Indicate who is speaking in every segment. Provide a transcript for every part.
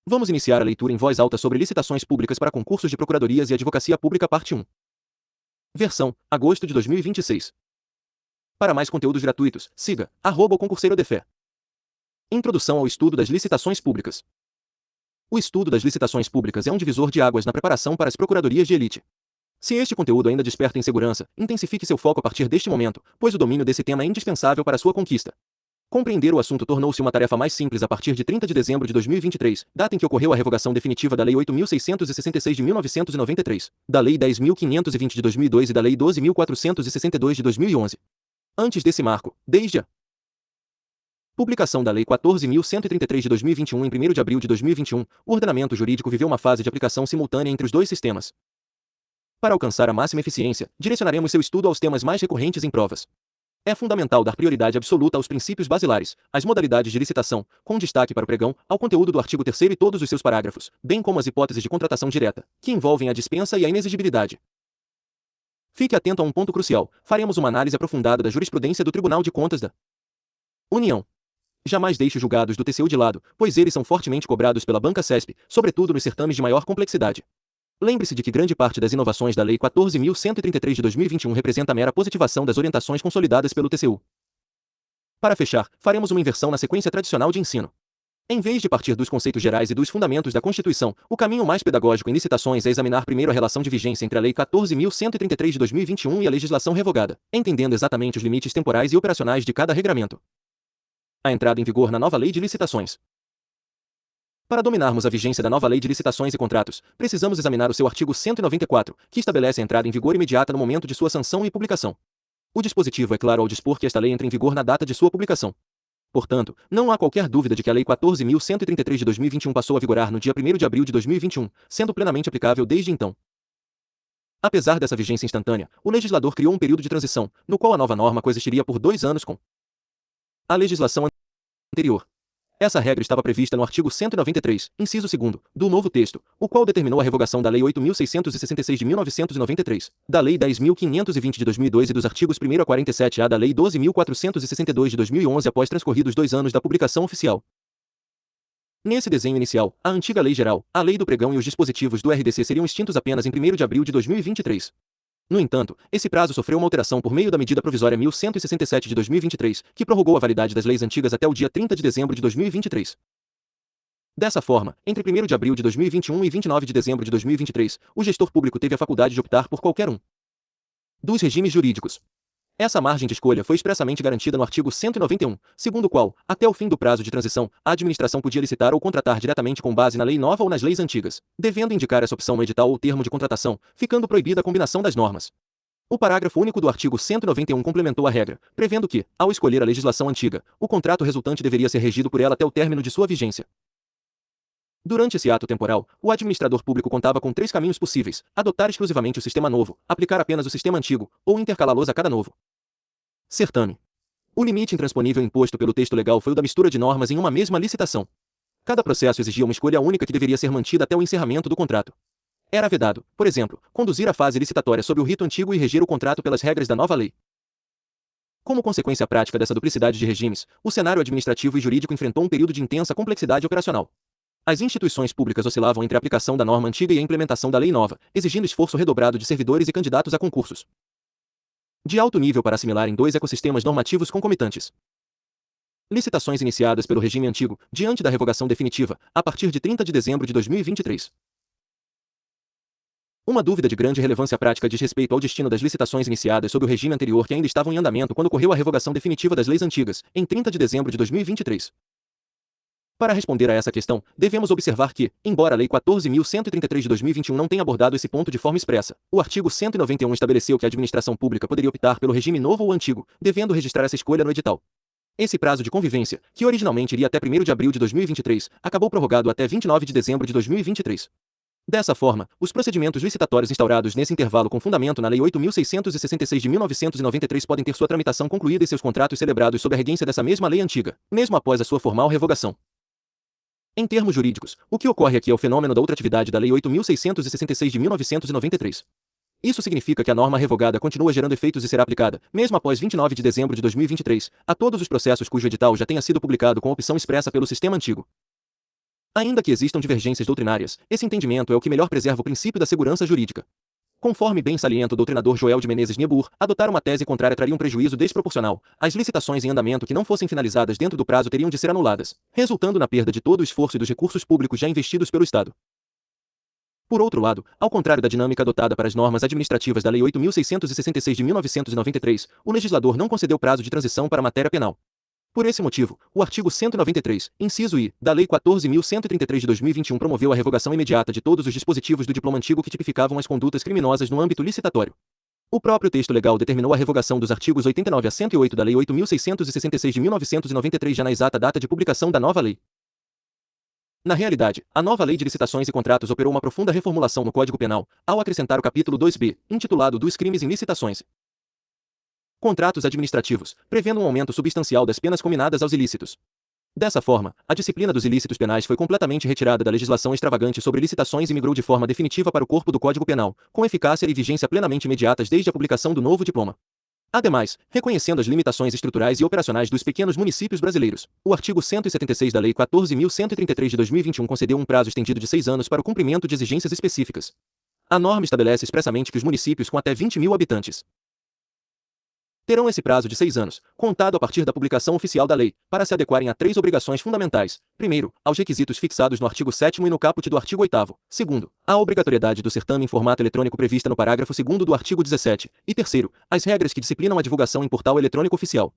Speaker 1: Vamos iniciar a leitura em voz alta sobre licitações públicas para concursos de procuradorias e advocacia pública parte 1. Versão, agosto de 2026. Para mais conteúdos gratuitos, siga @o concurseiro de fé. Introdução ao estudo das licitações públicas. O estudo das licitações públicas é um divisor de águas na preparação para as procuradorias de elite. Se este conteúdo ainda desperta insegurança, intensifique seu foco a partir deste momento, pois o domínio desse tema é indispensável para sua conquista. Compreender o assunto tornou-se uma tarefa mais simples a partir de 30 de dezembro de 2023, data em que ocorreu a revogação definitiva da Lei 8.666 de 1993, da Lei 10.520 de 2002 e da Lei 12.462 de 2011. Antes desse marco, desde a publicação da Lei 14.133 de 2021 em 1º de abril de 2021, o ordenamento jurídico viveu uma fase de aplicação simultânea entre os dois sistemas. Para alcançar a máxima eficiência, direcionaremos seu estudo aos temas mais recorrentes em provas. É fundamental dar prioridade absoluta aos princípios basilares, às modalidades de licitação, com destaque para o pregão, ao conteúdo do artigo 3º e todos os seus parágrafos, bem como às hipóteses de contratação direta, que envolvem a dispensa e a inexigibilidade. Fique atento a um ponto crucial: faremos uma análise aprofundada da jurisprudência do Tribunal de Contas da União. Jamais deixe os julgados do TCU de lado, pois eles são fortemente cobrados pela banca CESP, sobretudo nos certames de maior complexidade. Lembre-se de que grande parte das inovações da Lei 14.133 de 2021 representa a mera positivação das orientações consolidadas pelo TCU. Para fechar, faremos uma inversão na sequência tradicional de ensino. Em vez de partir dos conceitos gerais e dos fundamentos da Constituição, o caminho mais pedagógico em licitações é examinar primeiro a relação de vigência entre a Lei 14.133 de 2021 e a legislação revogada, entendendo exatamente os limites temporais e operacionais de cada regramento. A entrada em vigor na nova Lei de Licitações. Para dominarmos a vigência da nova Lei de Licitações e Contratos, precisamos examinar o seu artigo 194, que estabelece a entrada em vigor imediata no momento de sua sanção e publicação. O dispositivo é claro ao dispor que esta lei entra em vigor na data de sua publicação. Portanto, não há qualquer dúvida de que a Lei 14.133 de 2021 passou a vigorar no dia 1º de abril de 2021, sendo plenamente aplicável desde então. Apesar dessa vigência instantânea, o legislador criou um período de transição, no qual a nova norma coexistiria por 2 anos com a legislação anterior. Essa regra estava prevista no artigo 193, inciso 2º, do novo texto, o qual determinou a revogação da Lei 8.666 de 1993, da Lei 10.520 de 2002 e dos artigos 1º a 47-A da Lei 12.462 de 2011 após transcorridos 2 anos da publicação oficial. Nesse desenho inicial, a antiga Lei Geral, a Lei do Pregão e os dispositivos do RDC seriam extintos apenas em 1º de abril de 2023. No entanto, esse prazo sofreu uma alteração por meio da Medida Provisória 1167 de 2023, que prorrogou a validade das leis antigas até o dia 30 de dezembro de 2023. Dessa forma, entre 1º de abril de 2021 e 29 de dezembro de 2023, o gestor público teve a faculdade de optar por qualquer um dos regimes jurídicos. Essa margem de escolha foi expressamente garantida no artigo 191, segundo o qual, até o fim do prazo de transição, a administração podia licitar ou contratar diretamente com base na lei nova ou nas leis antigas, devendo indicar essa opção no edital ou termo de contratação, ficando proibida a combinação das normas. O parágrafo único do artigo 191 complementou a regra, prevendo que, ao escolher a legislação antiga, o contrato resultante deveria ser regido por ela até o término de sua vigência. Durante esse ato temporal, o administrador público contava com 3 caminhos possíveis: adotar exclusivamente o sistema novo, aplicar apenas o sistema antigo, ou intercalá-los a cada novo certame. O limite intransponível imposto pelo texto legal foi o da mistura de normas em uma mesma licitação. Cada processo exigia uma escolha única que deveria ser mantida até o encerramento do contrato. Era vedado, por exemplo, conduzir a fase licitatória sob o rito antigo e reger o contrato pelas regras da nova lei. Como consequência prática dessa duplicidade de regimes, o cenário administrativo e jurídico enfrentou um período de intensa complexidade operacional. As instituições públicas oscilavam entre a aplicação da norma antiga e a implementação da lei nova, exigindo esforço redobrado de servidores e candidatos a concursos de alto nível para assimilar em 2 ecossistemas normativos concomitantes. Licitações iniciadas pelo regime antigo, diante da revogação definitiva, a partir de 30 de dezembro de 2023. Uma dúvida de grande relevância prática diz respeito ao destino das licitações iniciadas sob o regime anterior que ainda estavam em andamento quando ocorreu a revogação definitiva das leis antigas, em 30 de dezembro de 2023. Para responder a essa questão, devemos observar que, embora a Lei 14.133 de 2021 não tenha abordado esse ponto de forma expressa, o artigo 191 estabeleceu que a administração pública poderia optar pelo regime novo ou antigo, devendo registrar essa escolha no edital. Esse prazo de convivência, que originalmente iria até 1º de abril de 2023, acabou prorrogado até 29 de dezembro de 2023. Dessa forma, os procedimentos licitatórios instaurados nesse intervalo com fundamento na Lei 8.666 de 1993 podem ter sua tramitação concluída e seus contratos celebrados sob a regência dessa mesma lei antiga, mesmo após a sua formal revogação. Em termos jurídicos, o que ocorre aqui é o fenômeno da ultratividade da Lei 8.666 de 1993. Isso significa que a norma revogada continua gerando efeitos e será aplicada, mesmo após 29 de dezembro de 2023, a todos os processos cujo edital já tenha sido publicado com opção expressa pelo sistema antigo. Ainda que existam divergências doutrinárias, esse entendimento é o que melhor preserva o princípio da segurança jurídica. Conforme bem salienta o doutrinador Joel de Menezes Niebuhr, adotar uma tese contrária traria um prejuízo desproporcional. As licitações em andamento que não fossem finalizadas dentro do prazo teriam de ser anuladas, resultando na perda de todo o esforço e dos recursos públicos já investidos pelo Estado. Por outro lado, ao contrário da dinâmica adotada para as normas administrativas da Lei 8.666 de 1993, o legislador não concedeu prazo de transição para a matéria penal. Por esse motivo, o artigo 193, inciso I, da Lei 14.133 de 2021 promoveu a revogação imediata de todos os dispositivos do diploma antigo que tipificavam as condutas criminosas no âmbito licitatório. O próprio texto legal determinou a revogação dos artigos 89 a 108 da Lei 8.666 de 1993 já na exata data de publicação da nova lei. Na realidade, a nova Lei de Licitações e Contratos operou uma profunda reformulação no Código Penal, ao acrescentar o capítulo 2b, intitulado dos crimes em licitações. Contratos administrativos, prevendo um aumento substancial das penas cominadas aos ilícitos. Dessa forma, a disciplina dos ilícitos penais foi completamente retirada da legislação extravagante sobre licitações e migrou de forma definitiva para o corpo do Código Penal, com eficácia e vigência plenamente imediatas desde a publicação do novo diploma. Ademais, reconhecendo as limitações estruturais e operacionais dos pequenos municípios brasileiros, o artigo 176 da Lei 14.133 de 2021 concedeu um prazo estendido de 6 anos para o cumprimento de exigências específicas. A norma estabelece expressamente que os municípios com até 20.000 habitantes terão esse prazo de 6 anos, contado a partir da publicação oficial da lei, para se adequarem a 3 obrigações fundamentais. Primeiro, aos requisitos fixados no artigo 7º e no caput do artigo 8º. Segundo, a obrigatoriedade do certame em formato eletrônico prevista no parágrafo 2º do artigo 17. E terceiro, as regras que disciplinam a divulgação em portal eletrônico oficial.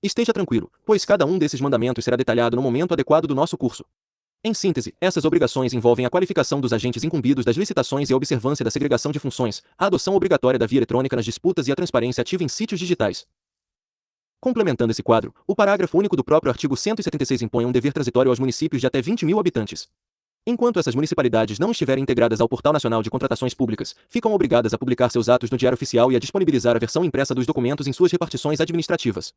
Speaker 1: Esteja tranquilo, pois cada um desses mandamentos será detalhado no momento adequado do nosso curso. Em síntese, essas obrigações envolvem a qualificação dos agentes incumbidos das licitações e a observância da segregação de funções, a adoção obrigatória da via eletrônica nas disputas e a transparência ativa em sítios digitais. Complementando esse quadro, o parágrafo único do próprio artigo 176 impõe um dever transitório aos municípios de até 20.000 habitantes. Enquanto essas municipalidades não estiverem integradas ao Portal Nacional de Contratações Públicas, ficam obrigadas a publicar seus atos no Diário Oficial e a disponibilizar a versão impressa dos documentos em suas repartições administrativas.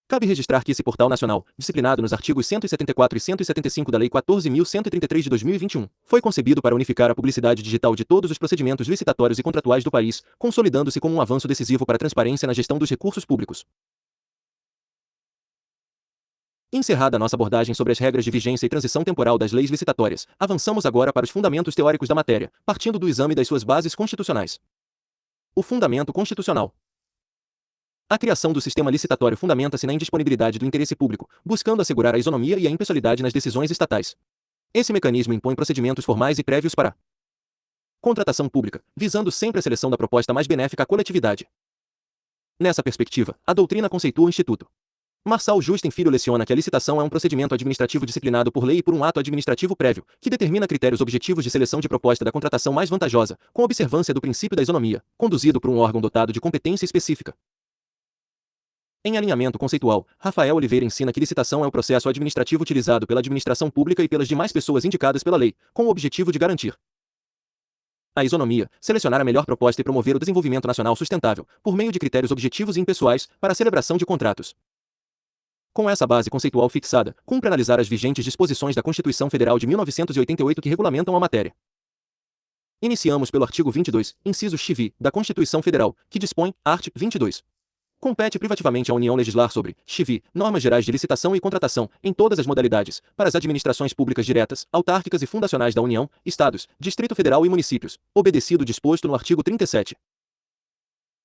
Speaker 1: Cabe registrar que esse Portal Nacional, disciplinado nos artigos 174 e 175 da Lei 14.133 de 2021, foi concebido para unificar a publicidade digital de todos os procedimentos licitatórios e contratuais do país, consolidando-se como um avanço decisivo para a transparência na gestão dos recursos públicos. Encerrada a nossa abordagem sobre as regras de vigência e transição temporal das leis licitatórias, avançamos agora para os fundamentos teóricos da matéria, partindo do exame das suas bases constitucionais. O fundamento constitucional. A criação do sistema licitatório fundamenta-se na indisponibilidade do interesse público, buscando assegurar a isonomia e a impessoalidade nas decisões estatais. Esse mecanismo impõe procedimentos formais e prévios para contratação pública, visando sempre a seleção da proposta mais benéfica à coletividade. Nessa perspectiva, a doutrina conceitua o Instituto Marçal Justem Filho leciona que a licitação é um procedimento administrativo disciplinado por lei e por um ato administrativo prévio, que determina critérios objetivos de seleção de proposta da contratação mais vantajosa, com observância do princípio da isonomia, conduzido por um órgão dotado de competência específica. Em alinhamento conceitual, Rafael Oliveira ensina que licitação é o processo administrativo utilizado pela administração pública e pelas demais pessoas indicadas pela lei, com o objetivo de garantir a isonomia, selecionar a melhor proposta e promover o desenvolvimento nacional sustentável, por meio de critérios objetivos e impessoais, para a celebração de contratos. Com essa base conceitual fixada, cumpre analisar as vigentes disposições da Constituição Federal de 1988 que regulamentam a matéria. Iniciamos pelo artigo 22, inciso XV, da Constituição Federal, que dispõe, art. 22. Compete privativamente à União legislar sobre, XV, normas gerais de licitação e contratação, em todas as modalidades, para as administrações públicas diretas, autárquicas e fundacionais da União, Estados, Distrito Federal e municípios, obedecido o disposto no artigo 37.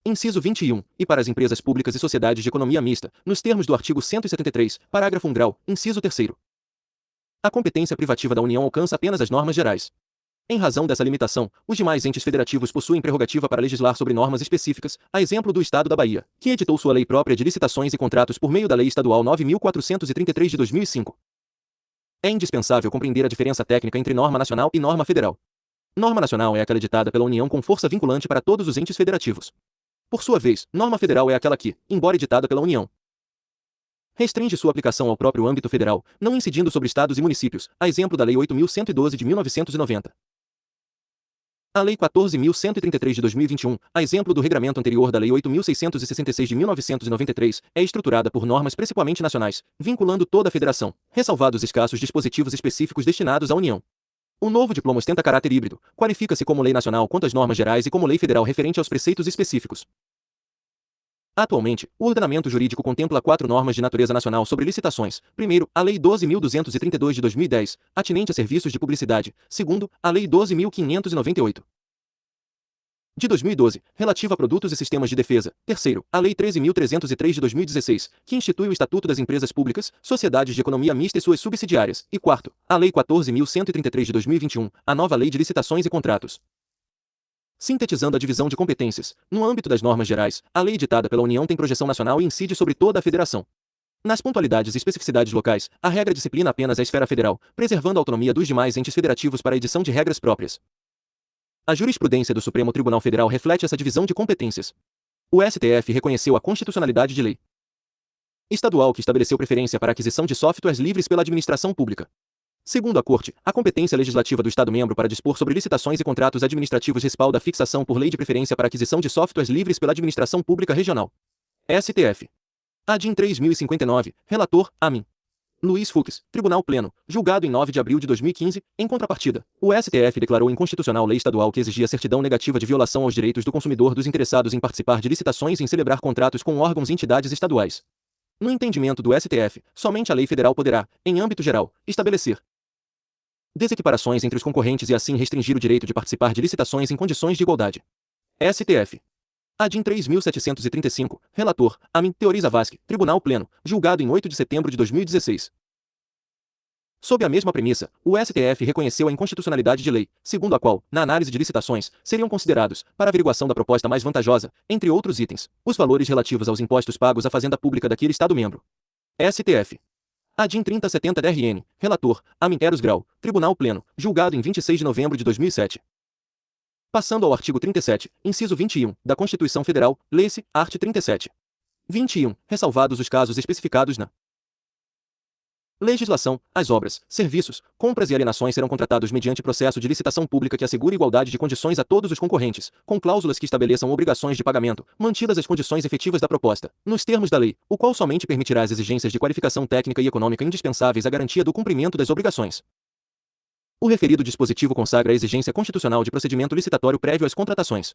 Speaker 1: Inciso 21, e para as empresas públicas e sociedades de economia mista, nos termos do artigo 173, parágrafo 1 grau, inciso 3º. A competência privativa da União alcança apenas as normas gerais. Em razão dessa limitação, os demais entes federativos possuem prerrogativa para legislar sobre normas específicas, a exemplo do Estado da Bahia, que editou sua lei própria de licitações e contratos por meio da Lei Estadual 9.433 de 2005. É indispensável compreender a diferença técnica entre norma nacional e norma federal. Norma nacional é aquela editada pela União com força vinculante para todos os entes federativos. Por sua vez, norma federal é aquela que, embora editada pela União, restringe sua aplicação ao próprio âmbito federal, não incidindo sobre estados e municípios, a exemplo da Lei 8.112 de 1990. A Lei 14.133 de 2021, a exemplo do regramento anterior da Lei 8.666 de 1993, é estruturada por normas principalmente nacionais, vinculando toda a federação, ressalvados escassos dispositivos específicos destinados à União. O novo diploma ostenta caráter híbrido, qualifica-se como lei nacional quanto às normas gerais e como lei federal referente aos preceitos específicos. Atualmente, o ordenamento jurídico contempla 4 normas de natureza nacional sobre licitações. Primeiro, a Lei 12.232 de 2010, atinente a serviços de publicidade. Segundo, a Lei 12.598 de 2012, relativa a produtos e sistemas de defesa. Terceiro, a Lei 13.303 de 2016, que institui o Estatuto das Empresas Públicas, Sociedades de Economia Mista e suas subsidiárias. E quarto, a Lei 14.133 de 2021, a nova Lei de Licitações e Contratos. Sintetizando a divisão de competências, no âmbito das normas gerais, a lei editada pela União tem projeção nacional e incide sobre toda a Federação. Nas pontualidades e especificidades locais, a regra disciplina apenas a esfera federal, preservando a autonomia dos demais entes federativos para a edição de regras próprias. A jurisprudência do Supremo Tribunal Federal reflete essa divisão de competências. O STF reconheceu a constitucionalidade de lei estadual que estabeleceu preferência para a aquisição de softwares livres pela administração pública. Segundo a Corte, a competência legislativa do Estado-membro para dispor sobre licitações e contratos administrativos respalda a fixação por lei de preferência para a aquisição de softwares livres pela administração pública regional. STF. ADIM 3059, relator, AMIN. Luiz Fux, Tribunal Pleno, julgado em 9 de abril de 2015, em contrapartida, o STF declarou inconstitucional lei estadual que exigia certidão negativa de violação aos direitos do consumidor dos interessados em participar de licitações e em celebrar contratos com órgãos e entidades estaduais. No entendimento do STF, somente a lei federal poderá, em âmbito geral, estabelecer desequiparações entre os concorrentes e assim restringir o direito de participar de licitações em condições de igualdade. STF. ADIM 3735, relator, AMIN, Teoriza Vasque, Tribunal Pleno, julgado em 8 de setembro de 2016. Sob a mesma premissa, o STF reconheceu a inconstitucionalidade de lei, segundo a qual, na análise de licitações, seriam considerados, para averiguação da proposta mais vantajosa, entre outros itens, os valores relativos aos impostos pagos à fazenda pública daquele Estado-membro. STF. ADIM 3070-DRN, relator, AMIN Eros Grau, Tribunal Pleno, julgado em 26 de novembro de 2007. Passando ao artigo 37, inciso 21, da Constituição Federal, lê-se, art. 37. 21, ressalvados os casos especificados na legislação, as obras, serviços, compras e alienações serão contratados mediante processo de licitação pública que assegure igualdade de condições a todos os concorrentes, com cláusulas que estabeleçam obrigações de pagamento, mantidas as condições efetivas da proposta, nos termos da lei, o qual somente permitirá as exigências de qualificação técnica e econômica indispensáveis à garantia do cumprimento das obrigações. O referido dispositivo consagra a exigência constitucional de procedimento licitatório prévio às contratações.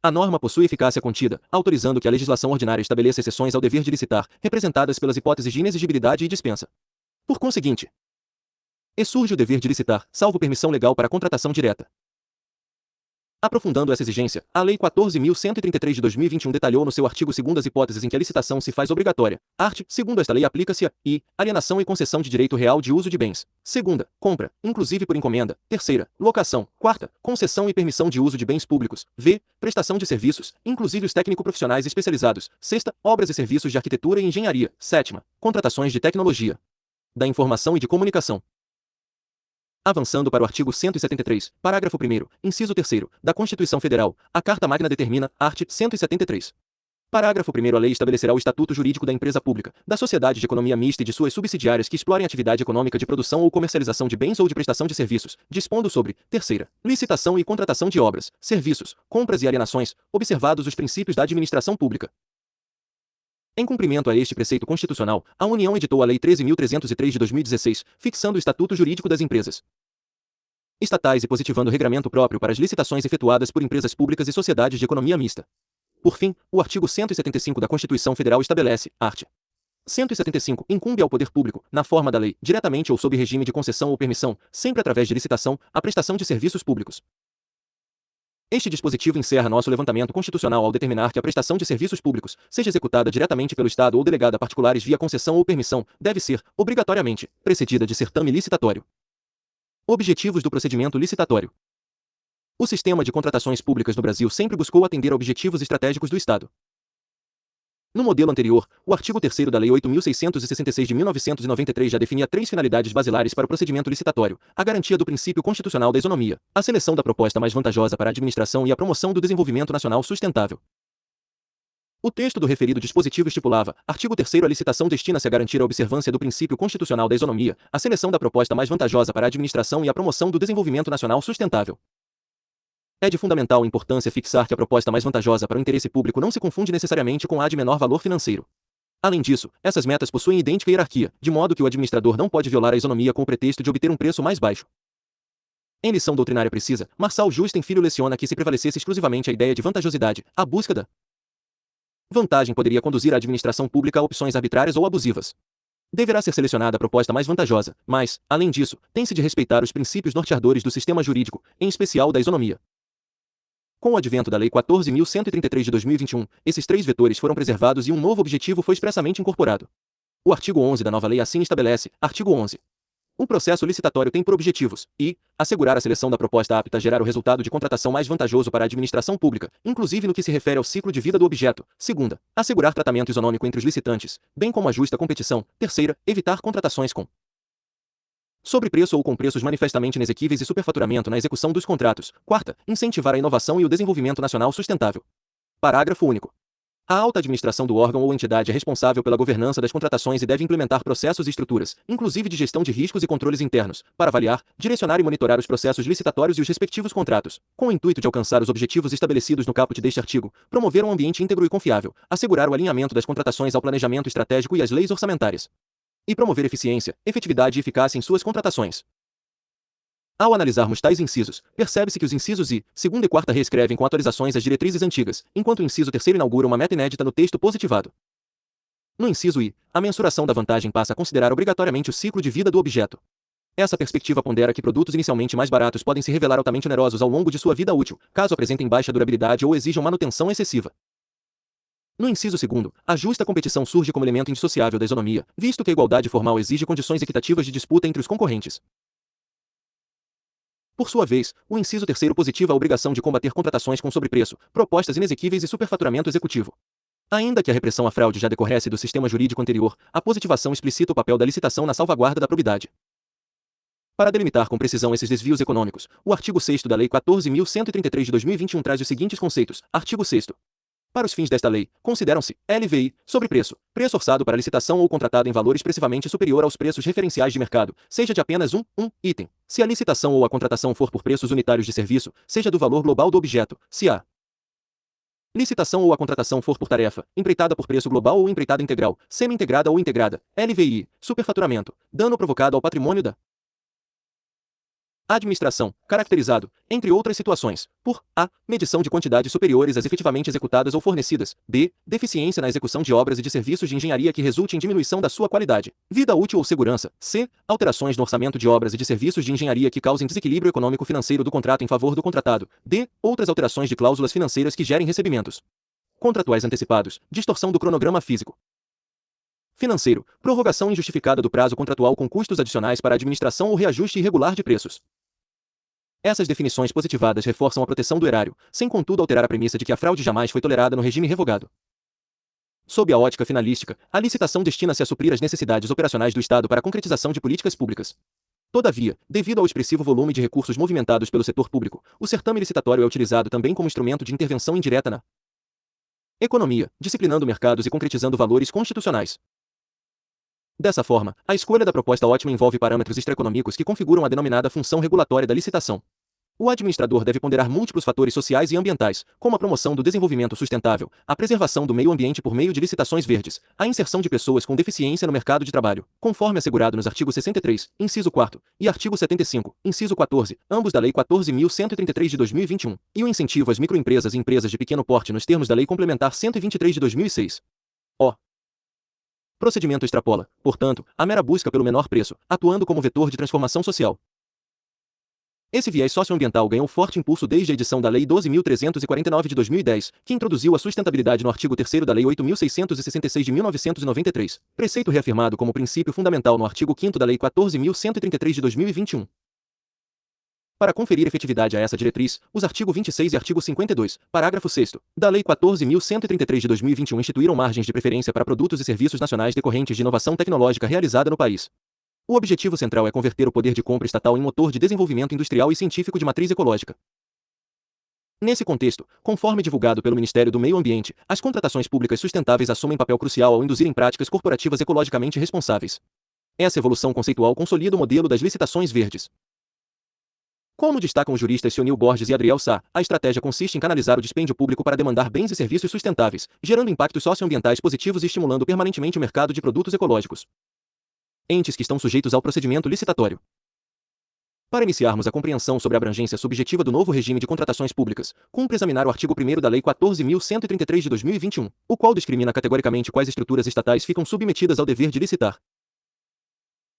Speaker 1: A norma possui eficácia contida, autorizando que a legislação ordinária estabeleça exceções ao dever de licitar, representadas pelas hipóteses de inexigibilidade e dispensa. Por conseguinte, surge o dever de licitar, salvo permissão legal para a contratação direta. Aprofundando essa exigência, a Lei 14.133 de 2021 detalhou no seu artigo 2º as hipóteses em que a licitação se faz obrigatória. Art. Segundo esta lei aplica-se a alienação e concessão de direito real de uso de bens. Segunda, compra, inclusive por encomenda. Terceira, locação. Quarta, concessão e permissão de uso de bens públicos. V. Prestação de serviços, inclusive os técnico-profissionais especializados. Sexta, obras e serviços de arquitetura e engenharia. Sétima, contratações de tecnologia da informação e de comunicação. Avançando para o artigo 173, parágrafo 1º, inciso 3º, da Constituição Federal, a Carta Magna determina, art. 173. Parágrafo 1º, a lei estabelecerá o estatuto jurídico da empresa pública, da sociedade de economia mista e de suas subsidiárias que explorem atividade econômica de produção ou comercialização de bens ou de prestação de serviços, dispondo sobre, terceira, licitação e contratação de obras, serviços, compras e alienações, observados os princípios da administração pública. Em cumprimento a este preceito constitucional, a União editou a Lei 13.303 de 2016, fixando o Estatuto Jurídico das Empresas estatais e positivando regramento próprio para as licitações efetuadas por empresas públicas e sociedades de economia mista. Por fim, o artigo 175 da Constituição Federal estabelece, art. 175, incumbe ao poder público, na forma da lei, diretamente ou sob regime de concessão ou permissão, sempre através de licitação, a prestação de serviços públicos. Este dispositivo encerra nosso levantamento constitucional ao determinar que a prestação de serviços públicos, seja executada diretamente pelo Estado ou delegada a particulares via concessão ou permissão, deve ser, obrigatoriamente, precedida de certame licitatório. Objetivos do procedimento licitatório. O sistema de contratações públicas no Brasil sempre buscou atender a objetivos estratégicos do Estado. No modelo anterior, o artigo 3º da Lei 8.666 de 1993 já definia 3 finalidades basilares para o procedimento licitatório: a garantia do princípio constitucional da isonomia, a seleção da proposta mais vantajosa para a administração e a promoção do desenvolvimento nacional sustentável. O texto do referido dispositivo estipulava, artigo 3º, a licitação destina-se a garantir a observância do princípio constitucional da isonomia, a seleção da proposta mais vantajosa para a administração e a promoção do desenvolvimento nacional sustentável. É de fundamental importância fixar que a proposta mais vantajosa para o interesse público não se confunde necessariamente com a de menor valor financeiro. Além disso, essas metas possuem idêntica hierarquia, de modo que o administrador não pode violar a isonomia com o pretexto de obter um preço mais baixo. Em lição doutrinária precisa, Marçal Justen Filho leciona que se prevalecesse exclusivamente a ideia de vantajosidade, a busca da Vantagem poderia conduzir a administração pública a opções arbitrárias ou abusivas. Deverá ser selecionada a proposta mais vantajosa, mas, além disso, tem-se de respeitar os princípios norteadores do sistema jurídico, em especial da isonomia. Com o advento da Lei 14.133 de 2021, esses três vetores foram preservados e um novo objetivo foi expressamente incorporado. O artigo 11 da nova lei assim estabelece, artigo 11. O processo licitatório tem por objetivos, e, assegurar a seleção da proposta apta a gerar o resultado de contratação mais vantajoso para a administração pública, inclusive no que se refere ao ciclo de vida do objeto. Segunda, assegurar tratamento isonômico entre os licitantes, bem como a justa competição. Terceira, evitar contratações com sobrepreço ou com preços manifestamente inexequíveis e superfaturamento na execução dos contratos. Quarta, incentivar a inovação e o desenvolvimento nacional sustentável. Parágrafo único. A alta administração do órgão ou entidade é responsável pela governança das contratações e deve implementar processos e estruturas, inclusive de gestão de riscos e controles internos, para avaliar, direcionar e monitorar os processos licitatórios e os respectivos contratos, com o intuito de alcançar os objetivos estabelecidos no caput deste artigo, promover um ambiente íntegro e confiável, assegurar o alinhamento das contratações ao planejamento estratégico e às leis orçamentárias, e promover eficiência, efetividade e eficácia em suas contratações. Ao analisarmos tais incisos, percebe-se que os incisos I, segunda e quarta reescrevem com atualizações as diretrizes antigas, enquanto o inciso terceiro inaugura uma meta inédita no texto positivado. No inciso I, a mensuração da vantagem passa a considerar obrigatoriamente o ciclo de vida do objeto. Essa perspectiva pondera que produtos inicialmente mais baratos podem se revelar altamente onerosos ao longo de sua vida útil, caso apresentem baixa durabilidade ou exijam manutenção excessiva. No inciso segundo, a justa competição surge como elemento indissociável da isonomia, visto que a igualdade formal exige condições equitativas de disputa entre os concorrentes. Por sua vez, o inciso terceiro positiva a obrigação de combater contratações com sobrepreço, propostas inexequíveis e superfaturamento executivo. Ainda que a repressão à fraude já decorresse do sistema jurídico anterior, a positivação explicita o papel da licitação na salvaguarda da probidade. Para delimitar com precisão esses desvios econômicos, o artigo 6º da Lei 14.133 de 2021 traz os seguintes conceitos. Artigo 6º. Para os fins desta lei, consideram-se LVI, sobrepreço, preço orçado para licitação ou contratado em valor expressivamente superior aos preços referenciais de mercado, seja de apenas um item. Se a licitação ou a contratação for por preços unitários de serviço, seja do valor global do objeto. Se a licitação ou a contratação for por tarefa, empreitada por preço global ou empreitada integral, semi-integrada ou integrada. LVI, superfaturamento, dano provocado ao patrimônio da administração, caracterizado, entre outras situações, por a. medição de quantidades superiores às efetivamente executadas ou fornecidas, b. deficiência na execução de obras e de serviços de engenharia que resulte em diminuição da sua qualidade, vida útil ou segurança, c. alterações no orçamento de obras e de serviços de engenharia que causem desequilíbrio econômico-financeiro do contrato em favor do contratado, d. outras alterações de cláusulas financeiras que gerem recebimentos contratuais antecipados, distorção do cronograma físico financeiro, prorrogação injustificada do prazo contratual com custos adicionais para a administração ou reajuste irregular de preços. Essas definições positivadas reforçam a proteção do erário, sem contudo alterar a premissa de que a fraude jamais foi tolerada no regime revogado. Sob a ótica finalística, a licitação destina-se a suprir as necessidades operacionais do Estado para a concretização de políticas públicas. Todavia, devido ao expressivo volume de recursos movimentados pelo setor público, o certame licitatório é utilizado também como instrumento de intervenção indireta na economia, disciplinando mercados e concretizando valores constitucionais. Dessa forma, a escolha da proposta ótima envolve parâmetros extraeconômicos que configuram a denominada função regulatória da licitação. O administrador deve ponderar múltiplos fatores sociais e ambientais, como a promoção do desenvolvimento sustentável, a preservação do meio ambiente por meio de licitações verdes, a inserção de pessoas com deficiência no mercado de trabalho, conforme assegurado nos artigos 63, inciso 4º, e artigo 75, inciso 14, ambos da Lei 14.133 de 2021, e o incentivo às microempresas e empresas de pequeno porte nos termos da Lei Complementar 123 de 2006. O procedimento extrapola, portanto, a mera busca pelo menor preço, atuando como vetor de transformação social. Esse viés socioambiental ganhou forte impulso desde a edição da Lei 12.349 de 2010, que introduziu a sustentabilidade no artigo 3º da Lei 8.666 de 1993, preceito reafirmado como princípio fundamental no artigo 5º da Lei 14.133 de 2021. Para conferir efetividade a essa diretriz, os artigo 26 e artigo 52, parágrafo 6º, da Lei 14.133 de 2021 instituíram margens de preferência para produtos e serviços nacionais decorrentes de inovação tecnológica realizada no país. O objetivo central é converter o poder de compra estatal em motor de desenvolvimento industrial e científico de matriz ecológica. Nesse contexto, conforme divulgado pelo Ministério do Meio Ambiente, as contratações públicas sustentáveis assumem papel crucial ao induzirem práticas corporativas ecologicamente responsáveis. Essa evolução conceitual consolida o modelo das licitações verdes. Como destacam os juristas Sionil Borges e Adriel Sá, a estratégia consiste em canalizar o dispêndio público para demandar bens e serviços sustentáveis, gerando impactos socioambientais positivos e estimulando permanentemente o mercado de produtos ecológicos. Entes que estão sujeitos ao procedimento licitatório. Para iniciarmos a compreensão sobre a abrangência subjetiva do novo regime de contratações públicas, cumpre examinar o artigo 1º da Lei 14.133 de 2021, o qual discrimina categoricamente quais estruturas estatais ficam submetidas ao dever de licitar.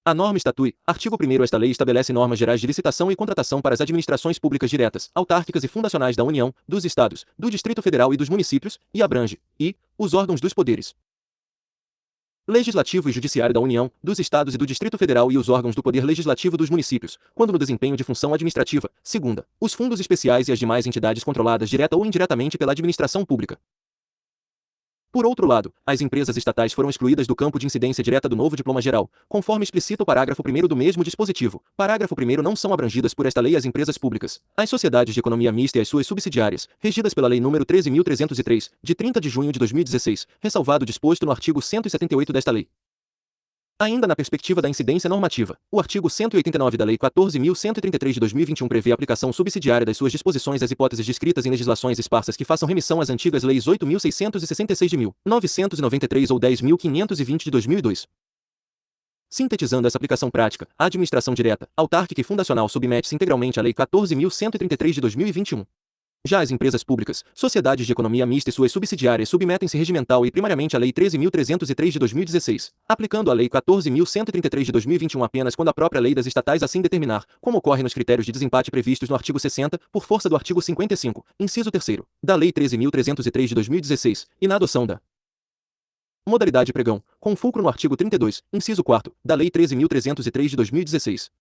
Speaker 1: A norma estatui, artigo 1º. Esta lei estabelece normas gerais de licitação e contratação para as administrações públicas diretas, autárquicas e fundacionais da União, dos Estados, do Distrito Federal e dos municípios, e abrange, os órgãos dos poderes Legislativo e Judiciário da União, dos Estados e do Distrito Federal e os órgãos do Poder Legislativo dos municípios, quando no desempenho de função administrativa, segunda, os fundos especiais e as demais entidades controladas direta ou indiretamente pela administração pública. Por outro lado, as empresas estatais foram excluídas do campo de incidência direta do novo Diploma Geral, conforme explicita o parágrafo 1º do mesmo dispositivo. Parágrafo 1º. Não são abrangidas por esta lei as empresas públicas, as sociedades de economia mista e as suas subsidiárias, regidas pela Lei nº 13.303, de 30 de junho de 2016, ressalvado o disposto no artigo 178 desta lei. Ainda na perspectiva da incidência normativa, o artigo 189 da Lei 14.133 de 2021 prevê a aplicação subsidiária das suas disposições às hipóteses descritas em legislações esparsas que façam remissão às antigas Leis 8.666 de 1993 ou 10.520 de 2002. Sintetizando essa aplicação prática, a administração direta, autárquica e fundacional submete-se integralmente à Lei 14.133 de 2021. Já as empresas públicas, sociedades de economia mista e suas subsidiárias submetem-se regimental e primariamente à Lei 13.303 de 2016, aplicando a Lei 14.133 de 2021 apenas quando a própria lei das estatais assim determinar, como ocorre nos critérios de desempate previstos no artigo 60, por força do artigo 55, inciso 3º, da Lei 13.303 de 2016, e na adoção da modalidade pregão, com fulcro no artigo 32, inciso 4º, da Lei 13.303 de 2016.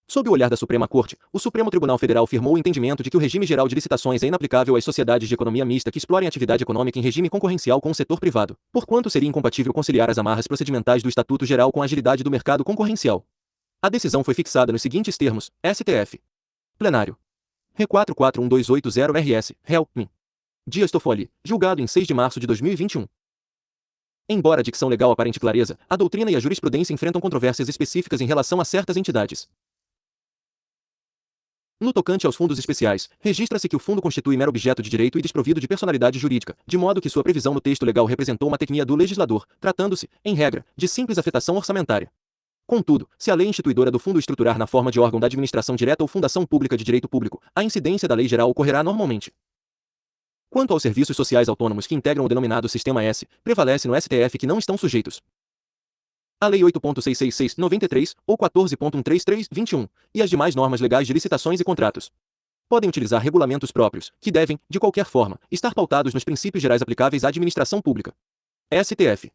Speaker 1: Sob o olhar da Suprema Corte, o Supremo Tribunal Federal firmou o entendimento de que o regime geral de licitações é inaplicável às sociedades de economia mista que explorem atividade econômica em regime concorrencial com o setor privado, porquanto seria incompatível conciliar as amarras procedimentais do Estatuto Geral com a agilidade do mercado concorrencial. A decisão foi fixada nos seguintes termos: STF. Plenário. Re 441280-RS, réu, MIN. Dias Toffoli, julgado em 6 de março de 2021. Embora a dicção legal aparente clareza, a doutrina e a jurisprudência enfrentam controvérsias específicas em relação a certas entidades. No tocante aos fundos especiais, registra-se que o fundo constitui mero objeto de direito e desprovido de personalidade jurídica, de modo que sua previsão no texto legal representou uma tecnia do legislador, tratando-se, em regra, de simples afetação orçamentária. Contudo, se a lei instituidora do fundo estruturar na forma de órgão da administração direta ou fundação pública de direito público, a incidência da lei geral ocorrerá normalmente. Quanto aos serviços sociais autônomos que integram o denominado Sistema S, prevalece no STF que não estão sujeitos a Lei 8.666/93 ou 14.133/21 e as demais normas legais de licitações e contratos. Podem utilizar regulamentos próprios, que devem, de qualquer forma, estar pautados nos princípios gerais aplicáveis à administração pública. STF.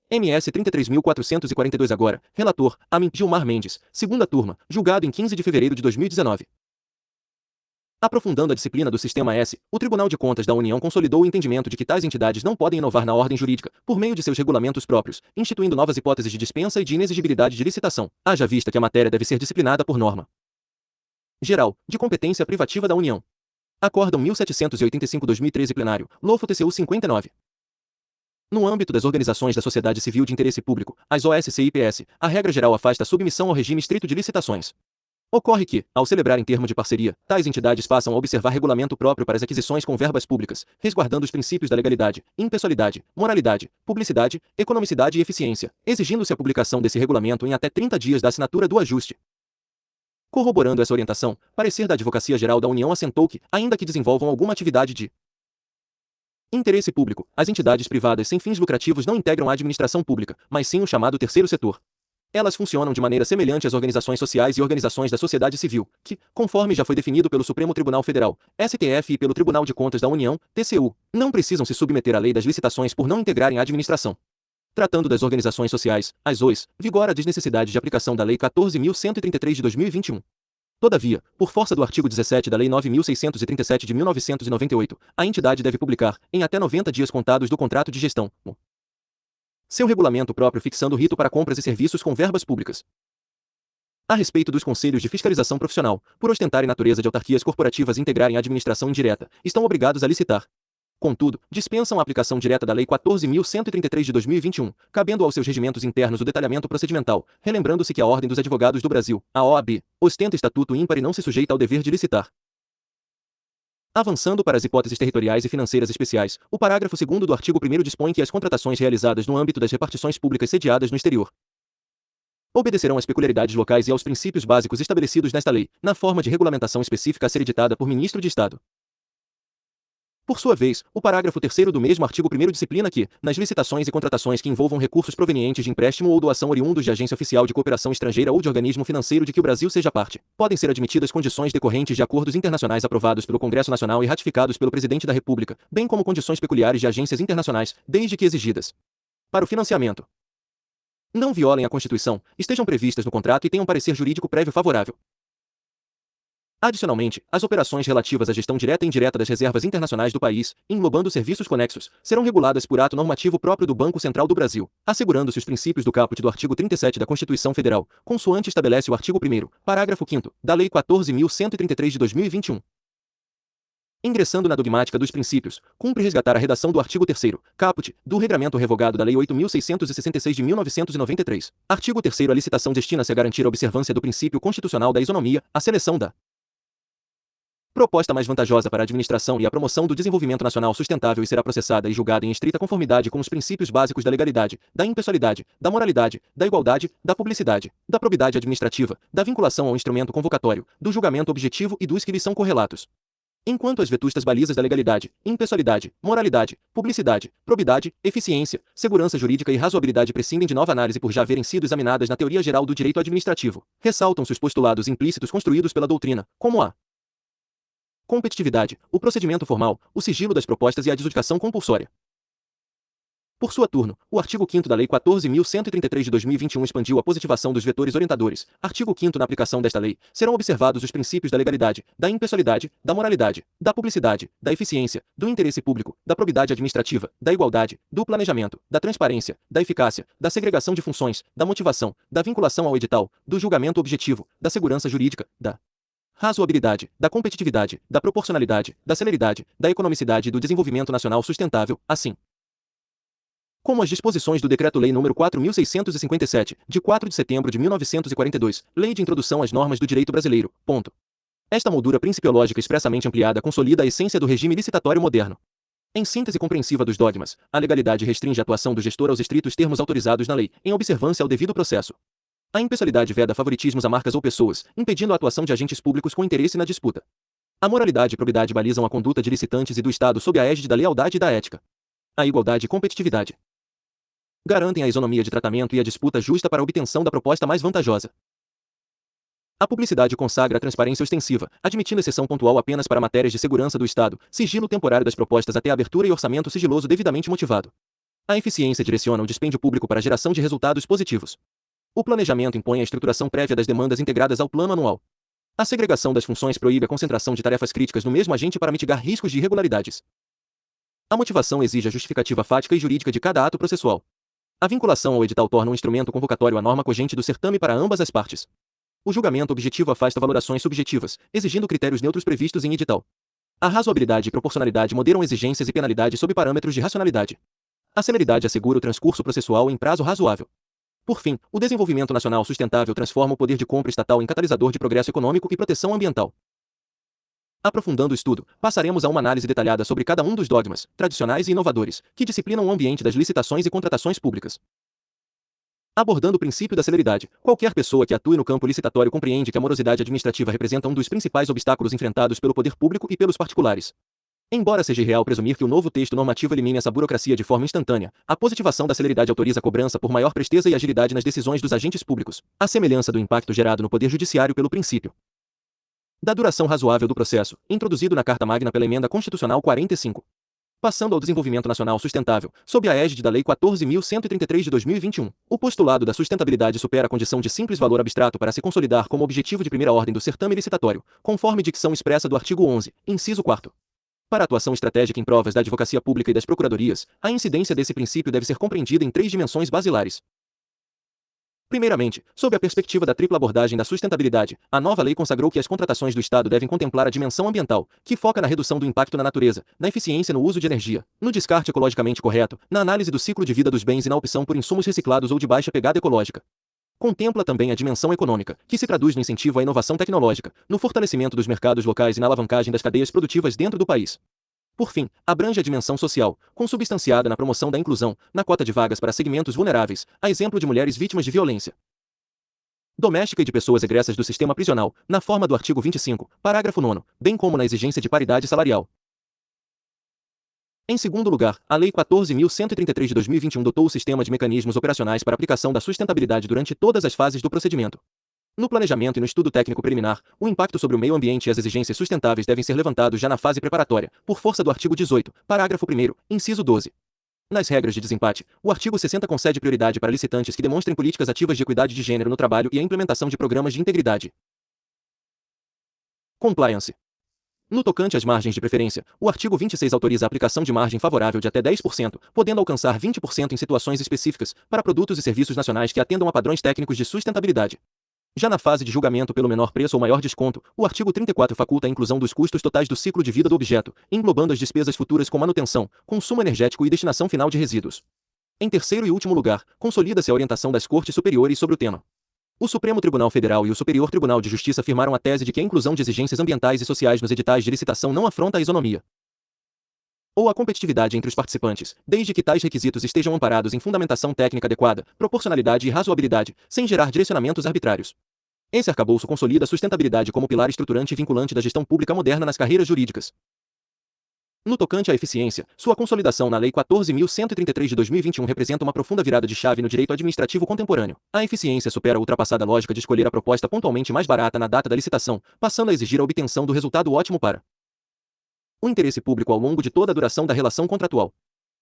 Speaker 1: MS 33.442 agora, relator, Amin Gilmar Mendes, segunda turma, julgado em 15 de fevereiro de 2019. Aprofundando a disciplina do Sistema S, o Tribunal de Contas da União consolidou o entendimento de que tais entidades não podem inovar na ordem jurídica, por meio de seus regulamentos próprios, instituindo novas hipóteses de dispensa e de inexigibilidade de licitação, haja vista que a matéria deve ser disciplinada por norma geral, de competência privativa da União. Acórdão 1785/2013 plenário, LOFO TCU 59. No âmbito das organizações da sociedade civil de interesse público, as OSCIPS, a regra geral afasta a submissão ao regime estrito de licitações. Ocorre que, ao celebrar em termo de parceria, tais entidades passam a observar regulamento próprio para as aquisições com verbas públicas, resguardando os princípios da legalidade, impessoalidade, moralidade, publicidade, economicidade e eficiência, exigindo-se a publicação desse regulamento em até 30 dias da assinatura do ajuste. Corroborando essa orientação, parecer da Advocacia Geral da União assentou que, ainda que desenvolvam alguma atividade de interesse público, as entidades privadas sem fins lucrativos não integram a administração pública, mas sim o chamado terceiro setor. Elas funcionam de maneira semelhante às organizações sociais e organizações da sociedade civil, que, conforme já foi definido pelo Supremo Tribunal Federal, STF e pelo Tribunal de Contas da União, TCU, não precisam se submeter à lei das licitações por não integrarem a administração. Tratando das organizações sociais, as OIs, vigora a desnecessidade de aplicação da Lei 14.133 de 2021. Todavia, por força do artigo 17 da Lei 9.637 de 1998, a entidade deve publicar, em até 90 dias contados do contrato de gestão, seu regulamento próprio fixando o rito para compras e serviços com verbas públicas. A respeito dos conselhos de fiscalização profissional, por ostentarem natureza de autarquias corporativas e integrarem a administração indireta, estão obrigados a licitar. Contudo, dispensam a aplicação direta da Lei 14.133 de 2021, cabendo aos seus regimentos internos o detalhamento procedimental, relembrando-se que a Ordem dos Advogados do Brasil, a OAB, ostenta estatuto ímpar e não se sujeita ao dever de licitar. Avançando para as hipóteses territoriais e financeiras especiais, o parágrafo 2º do artigo 1º dispõe que as contratações realizadas no âmbito das repartições públicas sediadas no exterior obedecerão às peculiaridades locais e aos princípios básicos estabelecidos nesta lei, na forma de regulamentação específica a ser editada por ministro de Estado. Por sua vez, o parágrafo 3º do mesmo artigo 1º disciplina que, nas licitações e contratações que envolvam recursos provenientes de empréstimo ou doação oriundos de agência oficial de cooperação estrangeira ou de organismo financeiro de que o Brasil seja parte, podem ser admitidas condições decorrentes de acordos internacionais aprovados pelo Congresso Nacional e ratificados pelo Presidente da República, bem como condições peculiares de agências internacionais, desde que exigidas. Para o financiamento, não violem a Constituição, estejam previstas no contrato e tenham parecer jurídico prévio favorável. Adicionalmente, as operações relativas à gestão direta e indireta das reservas internacionais do país, englobando serviços conexos, serão reguladas por ato normativo próprio do Banco Central do Brasil, assegurando-se os princípios do caput do artigo 37 da Constituição Federal, consoante estabelece o artigo 1º, parágrafo 5º, da Lei 14.133 de 2021. Ingressando na dogmática dos princípios, cumpre resgatar a redação do artigo 3º, caput, do regramento revogado da Lei 8.666 de 1993. Artigo 3º. A licitação destina-se a garantir a observância do princípio constitucional da isonomia, a seleção da proposta mais vantajosa para a administração e a promoção do desenvolvimento nacional sustentável e será processada e julgada em estrita conformidade com os princípios básicos da legalidade, da impessoalidade, da moralidade, da igualdade, da publicidade, da probidade administrativa, da vinculação ao instrumento convocatório, do julgamento objetivo e dos que lhes são correlatos. Enquanto as vetustas balizas da legalidade, impessoalidade, moralidade, publicidade, probidade, eficiência, segurança jurídica e razoabilidade prescindem de nova análise por já haverem sido examinadas na teoria geral do direito administrativo, ressaltam-se os postulados implícitos construídos pela doutrina, como a competitividade, o procedimento formal, o sigilo das propostas e a adjudicação compulsória. Por sua turno, o artigo 5º da Lei 14.133 de 2021 expandiu a positivação dos vetores orientadores. Artigo 5º. Na aplicação desta lei, serão observados os princípios da legalidade, da impessoalidade, da moralidade, da publicidade, da eficiência, do interesse público, da probidade administrativa, da igualdade, do planejamento, da transparência, da eficácia, da segregação de funções, da motivação, da vinculação ao edital, do julgamento objetivo, da segurança jurídica, da razoabilidade, da competitividade, da proporcionalidade, da celeridade, da economicidade e do desenvolvimento nacional sustentável, assim como as disposições do Decreto-Lei nº 4.657, de 4 de setembro de 1942, Lei de Introdução às Normas do Direito Brasileiro. Ponto. Esta moldura principiológica expressamente ampliada consolida a essência do regime licitatório moderno. Em síntese compreensiva dos dogmas, a legalidade restringe a atuação do gestor aos estritos termos autorizados na lei, em observância ao devido processo. A impessoalidade veda favoritismos a marcas ou pessoas, impedindo a atuação de agentes públicos com interesse na disputa. A moralidade e probidade balizam a conduta de licitantes e do Estado sob a égide da lealdade e da ética. A igualdade e competitividade garantem a isonomia de tratamento e a disputa justa para a obtenção da proposta mais vantajosa. A publicidade consagra a transparência ostensiva, admitindo exceção pontual apenas para matérias de segurança do Estado, sigilo temporário das propostas até a abertura e orçamento sigiloso devidamente motivado. A eficiência direciona o dispêndio público para a geração de resultados positivos. O planejamento impõe a estruturação prévia das demandas integradas ao plano anual. A segregação das funções proíbe a concentração de tarefas críticas no mesmo agente para mitigar riscos de irregularidades. A motivação exige a justificativa fática e jurídica de cada ato processual. A vinculação ao edital torna um instrumento convocatório a norma cogente do certame para ambas as partes. O julgamento objetivo afasta valorações subjetivas, exigindo critérios neutros previstos em edital. A razoabilidade e proporcionalidade moderam exigências e penalidades sob parâmetros de racionalidade. A celeridade assegura o transcurso processual em prazo razoável. Por fim, o desenvolvimento nacional sustentável transforma o poder de compra estatal em catalisador de progresso econômico e proteção ambiental. Aprofundando o estudo, passaremos a uma análise detalhada sobre cada um dos dogmas, tradicionais e inovadores, que disciplinam o ambiente das licitações e contratações públicas. Abordando o princípio da celeridade, qualquer pessoa que atue no campo licitatório compreende que a morosidade administrativa representa um dos principais obstáculos enfrentados pelo poder público e pelos particulares. Embora seja irreal presumir que o novo texto normativo elimine essa burocracia de forma instantânea, a positivação da celeridade autoriza a cobrança por maior presteza e agilidade nas decisões dos agentes públicos, à semelhança do impacto gerado no poder judiciário pelo princípio da duração razoável do processo, introduzido na Carta Magna pela Emenda Constitucional 45. Passando ao desenvolvimento nacional sustentável, sob a égide da Lei 14.133 de 2021, o postulado da sustentabilidade supera a condição de simples valor abstrato para se consolidar como objetivo de primeira ordem do certame licitatório, conforme dicção expressa do artigo 11, inciso 4º. Para a atuação estratégica em provas da advocacia pública e das procuradorias, a incidência desse princípio deve ser compreendida em 3 dimensões basilares. Primeiramente, sob a perspectiva da tripla abordagem da sustentabilidade, a nova lei consagrou que as contratações do Estado devem contemplar a dimensão ambiental, que foca na redução do impacto na natureza, na eficiência no uso de energia, no descarte ecologicamente correto, na análise do ciclo de vida dos bens e na opção por insumos reciclados ou de baixa pegada ecológica. Contempla também a dimensão econômica, que se traduz no incentivo à inovação tecnológica, no fortalecimento dos mercados locais e na alavancagem das cadeias produtivas dentro do país. Por fim, abrange a dimensão social, consubstanciada na promoção da inclusão, na cota de vagas para segmentos vulneráveis, a exemplo de mulheres vítimas de violência. doméstica e de pessoas egressas do sistema prisional, na forma do artigo 25, parágrafo 9º, bem como na exigência de paridade salarial. Em segundo lugar, a Lei 14.133 de 2021 dotou o sistema de mecanismos operacionais para aplicação da sustentabilidade durante todas as fases do procedimento. No planejamento e no estudo técnico preliminar, o impacto sobre o meio ambiente e as exigências sustentáveis devem ser levantados já na fase preparatória, por força do artigo 18, parágrafo 1º, inciso 12. Nas regras de desempate, o artigo 60 concede prioridade para licitantes que demonstrem políticas ativas de equidade de gênero no trabalho e a implementação de programas de integridade. Compliance. No tocante às margens de preferência, o artigo 26 autoriza a aplicação de margem favorável de até 10%, podendo alcançar 20% em situações específicas, para produtos e serviços nacionais que atendam a padrões técnicos de sustentabilidade. Já na fase de julgamento pelo menor preço ou maior desconto, o artigo 34 faculta a inclusão dos custos totais do ciclo de vida do objeto, englobando as despesas futuras com manutenção, consumo energético e destinação final de resíduos. Em terceiro e último lugar, consolida-se a orientação das Cortes Superiores sobre o tema. O Supremo Tribunal Federal e o Superior Tribunal de Justiça afirmaram a tese de que a inclusão de exigências ambientais e sociais nos editais de licitação não afronta a isonomia ou a competitividade entre os participantes, desde que tais requisitos estejam amparados em fundamentação técnica adequada, proporcionalidade e razoabilidade, sem gerar direcionamentos arbitrários. Esse arcabouço consolida a sustentabilidade como pilar estruturante e vinculante da gestão pública moderna nas carreiras jurídicas. No tocante à eficiência, sua consolidação na Lei 14.133 de 2021 representa uma profunda virada de chave no direito administrativo contemporâneo. A eficiência supera a ultrapassada lógica de escolher a proposta pontualmente mais barata na data da licitação, passando a exigir a obtenção do resultado ótimo para o interesse público ao longo de toda a duração da relação contratual.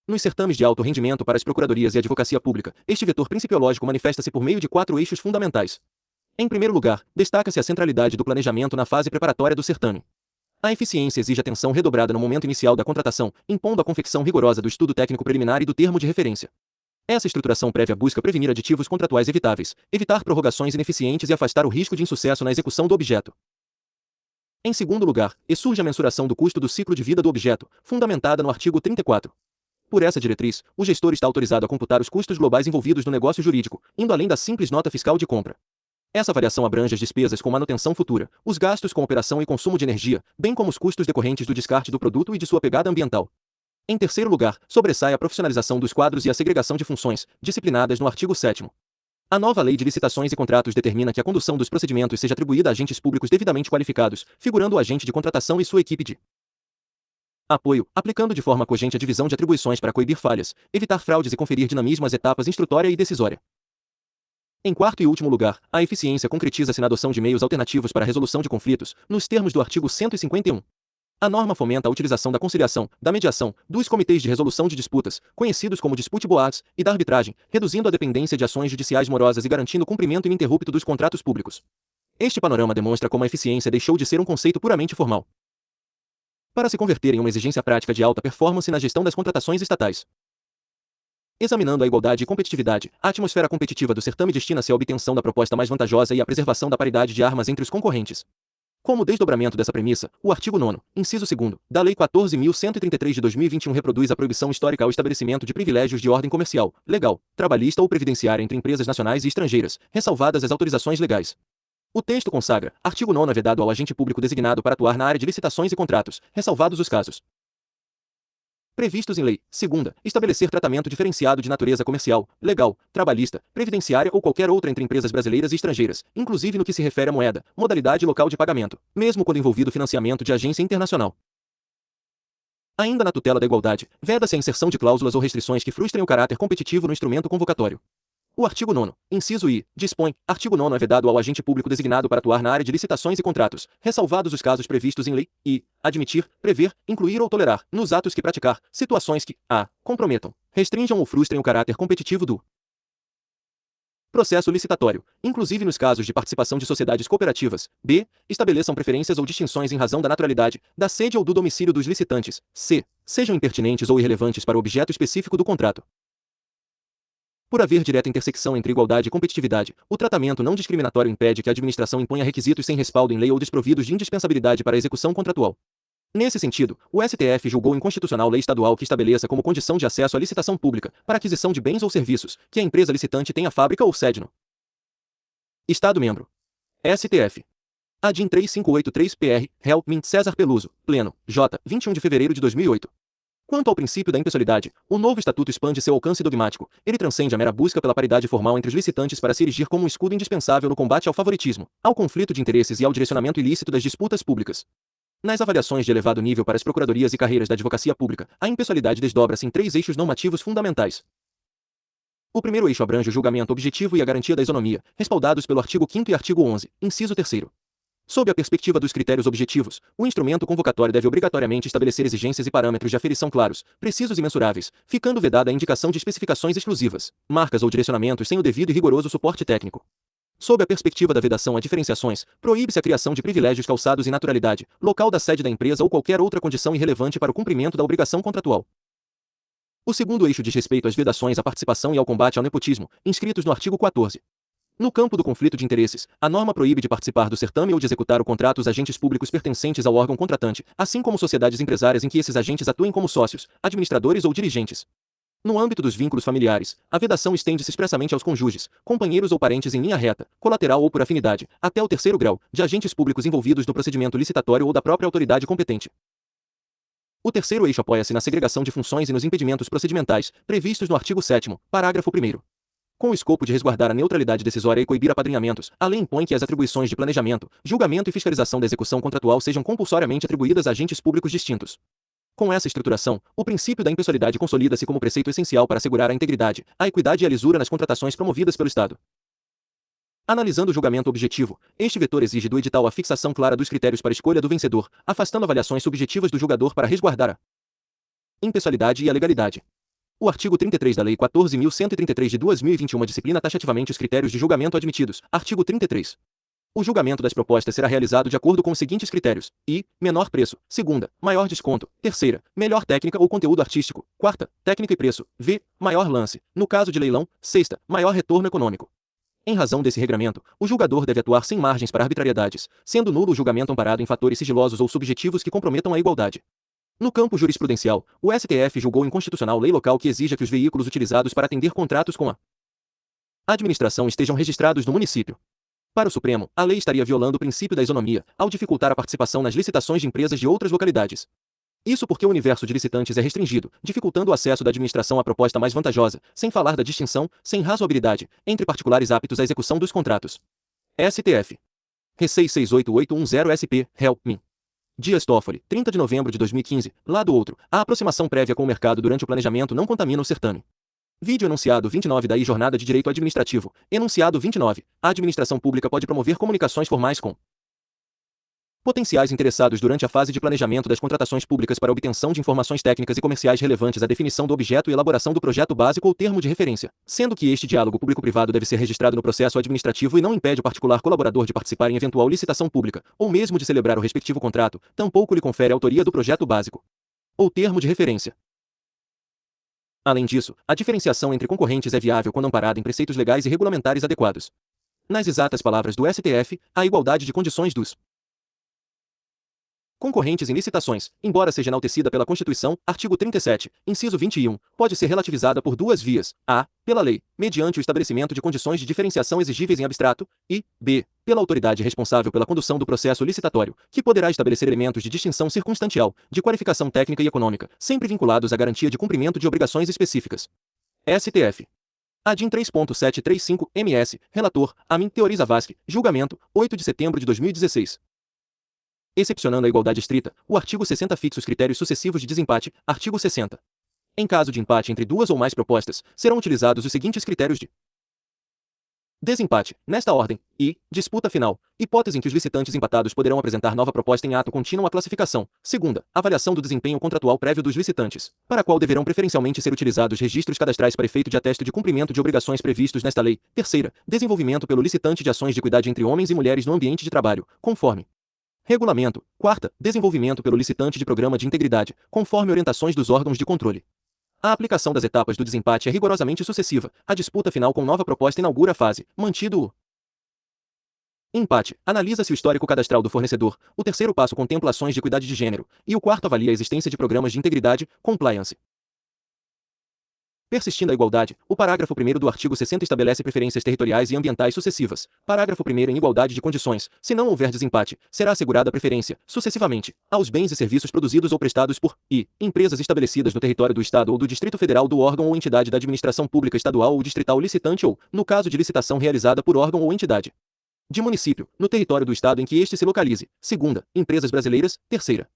Speaker 1: Nos certames de alto rendimento para as procuradorias e advocacia pública, este vetor principiológico manifesta-se por meio de 4 eixos fundamentais. Em primeiro lugar, destaca-se a centralidade do planejamento na fase preparatória do certame. A eficiência exige atenção redobrada no momento inicial da contratação, impondo a confecção rigorosa do estudo técnico preliminar e do termo de referência. Essa estruturação prévia busca prevenir aditivos contratuais evitáveis, evitar prorrogações ineficientes e afastar o risco de insucesso na execução do objeto. Em segundo lugar, surge a mensuração do custo do ciclo de vida do objeto, fundamentada no artigo 34. Por essa diretriz, o gestor está autorizado a computar os custos globais envolvidos no negócio jurídico, indo além da simples nota fiscal de compra. Essa variação abrange as despesas com manutenção futura, os gastos com operação e consumo de energia, bem como os custos decorrentes do descarte do produto e de sua pegada ambiental. Em terceiro lugar, sobressai a profissionalização dos quadros e a segregação de funções, disciplinadas no artigo 7º. A nova Lei de Licitações e Contratos determina que a condução dos procedimentos seja atribuída a agentes públicos devidamente qualificados, figurando o agente de contratação e sua equipe de apoio, aplicando de forma cogente a divisão de atribuições para coibir falhas, evitar fraudes e conferir dinamismo às etapas instrutória e decisória. Em quarto e último lugar, a eficiência concretiza-se na adoção de meios alternativos para a resolução de conflitos, nos termos do artigo 151. A norma fomenta a utilização da conciliação, da mediação, dos comitês de resolução de disputas, conhecidos como dispute boards, e da arbitragem, reduzindo a dependência de ações judiciais morosas e garantindo o cumprimento ininterrupto dos contratos públicos. Este panorama demonstra como a eficiência deixou de ser um conceito puramente formal para se converter em uma exigência prática de alta performance na gestão das contratações estatais. Examinando a igualdade e competitividade, a atmosfera competitiva do certame destina-se à obtenção da proposta mais vantajosa e à preservação da paridade de armas entre os concorrentes. Como desdobramento dessa premissa, o artigo 9º, inciso 2º, da Lei 14.133 de 2021 reproduz a proibição histórica ao estabelecimento de privilégios de ordem comercial, legal, trabalhista ou previdenciária entre empresas nacionais e estrangeiras, ressalvadas as autorizações legais. O texto consagra: artigo 9º é vedado ao agente público designado para atuar na área de licitações e contratos, ressalvados os casos previstos em lei. Segunda, estabelecer tratamento diferenciado de natureza comercial, legal, trabalhista, previdenciária ou qualquer outra entre empresas brasileiras e estrangeiras, inclusive no que se refere à moeda, modalidade e local de pagamento, mesmo quando envolvido financiamento de agência internacional. Ainda na tutela da igualdade, veda-se a inserção de cláusulas ou restrições que frustrem o caráter competitivo no instrumento convocatório. O artigo 9º, inciso I, dispõe: artigo 9º é vedado ao agente público designado para atuar na área de licitações e contratos, ressalvados os casos previstos em lei, e admitir, prever, incluir ou tolerar, nos atos que praticar, situações que a. comprometam, restringam ou frustrem o caráter competitivo do processo licitatório, inclusive nos casos de participação de sociedades cooperativas, b. estabeleçam preferências ou distinções em razão da naturalidade, da sede ou do domicílio dos licitantes, c. sejam impertinentes ou irrelevantes para o objeto específico do contrato. Por haver direta intersecção entre igualdade e competitividade, o tratamento não discriminatório impede que a administração imponha requisitos sem respaldo em lei ou desprovidos de indispensabilidade para a execução contratual. Nesse sentido, o STF julgou inconstitucional lei estadual que estabeleça como condição de acesso à licitação pública, para aquisição de bens ou serviços, que a empresa licitante tenha fábrica ou sede no Estado-membro. STF. ADIM 3583-PR, réu, Mint César Peluso, Pleno, J, 21 de fevereiro de 2008. Quanto ao princípio da impessoalidade, o novo estatuto expande seu alcance dogmático. Ele transcende a mera busca pela paridade formal entre os licitantes para se erigir como um escudo indispensável no combate ao favoritismo, ao conflito de interesses e ao direcionamento ilícito das disputas públicas. Nas avaliações de elevado nível para as procuradorias e carreiras da advocacia pública, a impessoalidade desdobra-se em 3 eixos normativos fundamentais. O primeiro eixo abrange o julgamento objetivo e a garantia da isonomia, respaldados pelo artigo 5º e artigo 11, inciso 3º. Sob a perspectiva dos critérios objetivos, o instrumento convocatório deve obrigatoriamente estabelecer exigências e parâmetros de aferição claros, precisos e mensuráveis, ficando vedada a indicação de especificações exclusivas, marcas ou direcionamentos sem o devido e rigoroso suporte técnico. Sob a perspectiva da vedação a diferenciações, proíbe-se a criação de privilégios calçados em naturalidade, local da sede da empresa ou qualquer outra condição irrelevante para o cumprimento da obrigação contratual. O segundo eixo diz respeito às vedações à participação e ao combate ao nepotismo, inscritos no artigo 14. No campo do conflito de interesses, a norma proíbe de participar do certame ou de executar o contrato os agentes públicos pertencentes ao órgão contratante, assim como sociedades empresárias em que esses agentes atuem como sócios, administradores ou dirigentes. No âmbito dos vínculos familiares, a vedação estende-se expressamente aos cônjuges, companheiros ou parentes em linha reta, colateral ou por afinidade, até o 3º grau, de agentes públicos envolvidos no procedimento licitatório ou da própria autoridade competente. O terceiro eixo apoia-se na segregação de funções e nos impedimentos procedimentais, previstos no artigo 7º, parágrafo 1º. Com o escopo de resguardar a neutralidade decisória e coibir apadrinhamentos, a lei impõe que as atribuições de planejamento, julgamento e fiscalização da execução contratual sejam compulsoriamente atribuídas a agentes públicos distintos. Com essa estruturação, o princípio da impessoalidade consolida-se como preceito essencial para assegurar a integridade, a equidade e a lisura nas contratações promovidas pelo Estado. Analisando o julgamento objetivo, este vetor exige do edital a fixação clara dos critérios para escolha do vencedor, afastando avaliações subjetivas do julgador para resguardar a impessoalidade e a legalidade. O artigo 33 da Lei 14.133 de 2021 disciplina taxativamente os critérios de julgamento admitidos. Artigo 33. O julgamento das propostas será realizado de acordo com os seguintes critérios: I. Menor preço. Segunda, maior desconto. Terceira, melhor técnica ou conteúdo artístico. Quarta, técnica e preço. V. Maior lance. No caso de leilão. Sexta, maior retorno econômico. Em razão desse regramento, o julgador deve atuar sem margens para arbitrariedades, sendo nulo o julgamento amparado em fatores sigilosos ou subjetivos que comprometam a igualdade. No campo jurisprudencial, o STF julgou inconstitucional lei local que exija que os veículos utilizados para atender contratos com a administração estejam registrados no município. Para o Supremo, a lei estaria violando o princípio da isonomia, ao dificultar a participação nas licitações de empresas de outras localidades. Isso porque o universo de licitantes é restringido, dificultando o acesso da administração à proposta mais vantajosa, sem falar da distinção, sem razoabilidade, entre particulares aptos à execução dos contratos. STF. Recei 68810 SP, Réu, Min. Dias Toffoli, 30 de novembro de 2015, lado outro, a aproximação prévia com o mercado durante o planejamento não contamina o certame. Vídeo enunciado 29 da Jornada de Direito Administrativo. Enunciado 29. A administração pública pode promover comunicações formais com potenciais interessados durante a fase de planejamento das contratações públicas para obtenção de informações técnicas e comerciais relevantes à definição do objeto e elaboração do projeto básico ou termo de referência, sendo que este diálogo público-privado deve ser registrado no processo administrativo e não impede o particular colaborador de participar em eventual licitação pública, ou mesmo de celebrar o respectivo contrato, tampouco lhe confere a autoria do projeto básico ou termo de referência. Além disso, a diferenciação entre concorrentes é viável quando amparada em preceitos legais e regulamentares adequados. Nas exatas palavras do STF, a igualdade de condições dos concorrentes em licitações, embora seja enaltecida pela Constituição, artigo 37, inciso 21, pode ser relativizada por duas vias: a. Pela lei, mediante o estabelecimento de condições de diferenciação exigíveis em abstrato, e b. Pela autoridade responsável pela condução do processo licitatório, que poderá estabelecer elementos de distinção circunstancial, de qualificação técnica e econômica, sempre vinculados à garantia de cumprimento de obrigações específicas. STF. ADIM 3.735, MS, relator, Amin Teoriza Vasque, julgamento, 8 de setembro de 2016. Excepcionando a igualdade estrita, o artigo 60 fixa os critérios sucessivos de desempate. Artigo 60. Em caso de empate entre duas ou mais propostas, serão utilizados os seguintes critérios de desempate, nesta ordem, e disputa final, hipótese em que os licitantes empatados poderão apresentar nova proposta em ato contínuo à classificação. Segunda, avaliação do desempenho contratual prévio dos licitantes, para a qual deverão preferencialmente ser utilizados registros cadastrais para efeito de atesto de cumprimento de obrigações previstos nesta lei. Terceira, desenvolvimento pelo licitante de ações de equidade entre homens e mulheres no ambiente de trabalho, conforme regulamento. Quarta, desenvolvimento pelo licitante de programa de integridade, conforme orientações dos órgãos de controle. A aplicação das etapas do desempate é rigorosamente sucessiva. A disputa final com nova proposta inaugura a fase, mantido o empate. Analisa-se o histórico cadastral do fornecedor. O terceiro passo contempla ações de equidade de gênero. E o quarto avalia a existência de programas de integridade, compliance. Persistindo a igualdade, o parágrafo 1º do artigo 60 estabelece preferências territoriais e ambientais sucessivas. Parágrafo 1º em igualdade de condições, se não houver desempate, será assegurada preferência, sucessivamente, aos bens e serviços produzidos ou prestados por empresas estabelecidas no território do Estado ou do Distrito Federal do órgão ou entidade da administração pública estadual ou distrital licitante ou, no caso de licitação realizada por órgão ou entidade de município, no território do Estado em que este se localize. Segunda, empresas brasileiras. Terceira,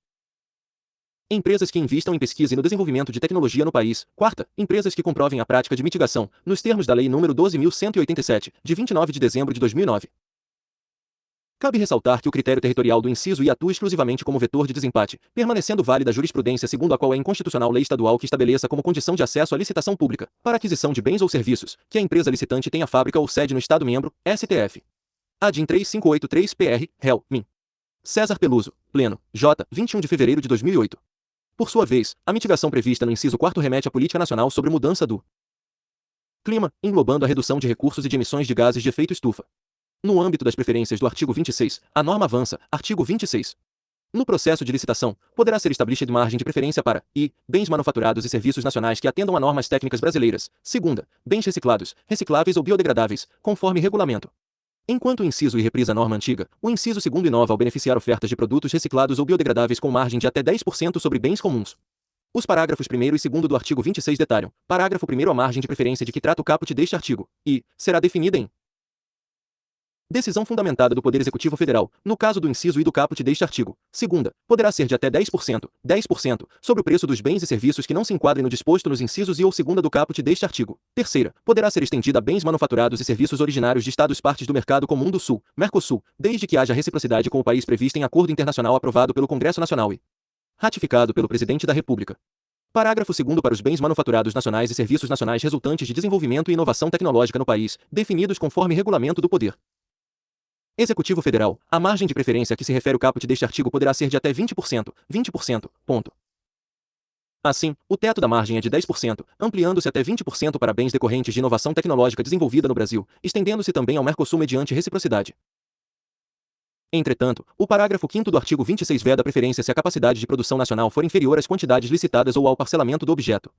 Speaker 1: empresas que invistam em pesquisa e no desenvolvimento de tecnologia no país. Quarta, empresas que comprovem a prática de mitigação, nos termos da Lei nº 12.187, de 29 de dezembro de 2009. Cabe ressaltar que o critério territorial do inciso I atua exclusivamente como vetor de desempate, permanecendo válida a jurisprudência segundo a qual é inconstitucional lei estadual que estabeleça como condição de acesso à licitação pública, para aquisição de bens ou serviços, que a empresa licitante tenha fábrica ou sede no Estado-membro, STF. ADIM 3583-PR, réu, MIN. César Peluso, Pleno, J., 21 de fevereiro de 2008. Por sua vez, a mitigação prevista no inciso 4º remete à política nacional sobre mudança do clima, englobando a redução de recursos e de emissões de gases de efeito estufa. No âmbito das preferências do artigo 26, a norma avança, artigo 26. No processo de licitação, poderá ser estabelecida margem de preferência para bens manufaturados e serviços nacionais que atendam a normas técnicas brasileiras. Segunda, bens reciclados, recicláveis ou biodegradáveis, conforme regulamento. Enquanto o inciso I reprisa a norma antiga, o inciso 2º inova ao beneficiar ofertas de produtos reciclados ou biodegradáveis com margem de até 10% sobre bens comuns. Os parágrafos 1º e 2º do artigo 26 detalham. Parágrafo 1º a margem de preferência de que trata o caput deste artigo, será definida em decisão fundamentada do Poder Executivo Federal, no caso do inciso I do caput deste artigo. Segunda, poderá ser de até 10%, sobre o preço dos bens e serviços que não se enquadrem no disposto nos incisos I ou segunda do caput deste artigo. Terceira, poderá ser estendida a bens manufaturados e serviços originários de Estados partes do Mercado Comum do Sul, Mercosul, desde que haja reciprocidade com o país prevista em acordo internacional aprovado pelo Congresso Nacional e ratificado pelo Presidente da República. Parágrafo 2º para os bens manufaturados nacionais e serviços nacionais resultantes de desenvolvimento e inovação tecnológica no país, definidos conforme regulamento do Poder Executivo Federal, a margem de preferência a que se refere o caput deste artigo poderá ser de até 20%, ponto. Assim, o teto da margem é de 10%, ampliando-se até 20% para bens decorrentes de inovação tecnológica desenvolvida no Brasil, estendendo-se também ao Mercosul mediante reciprocidade. Entretanto, o parágrafo 5º do artigo 26 veda a preferência se a capacidade de produção nacional for inferior às quantidades licitadas ou ao parcelamento do objeto.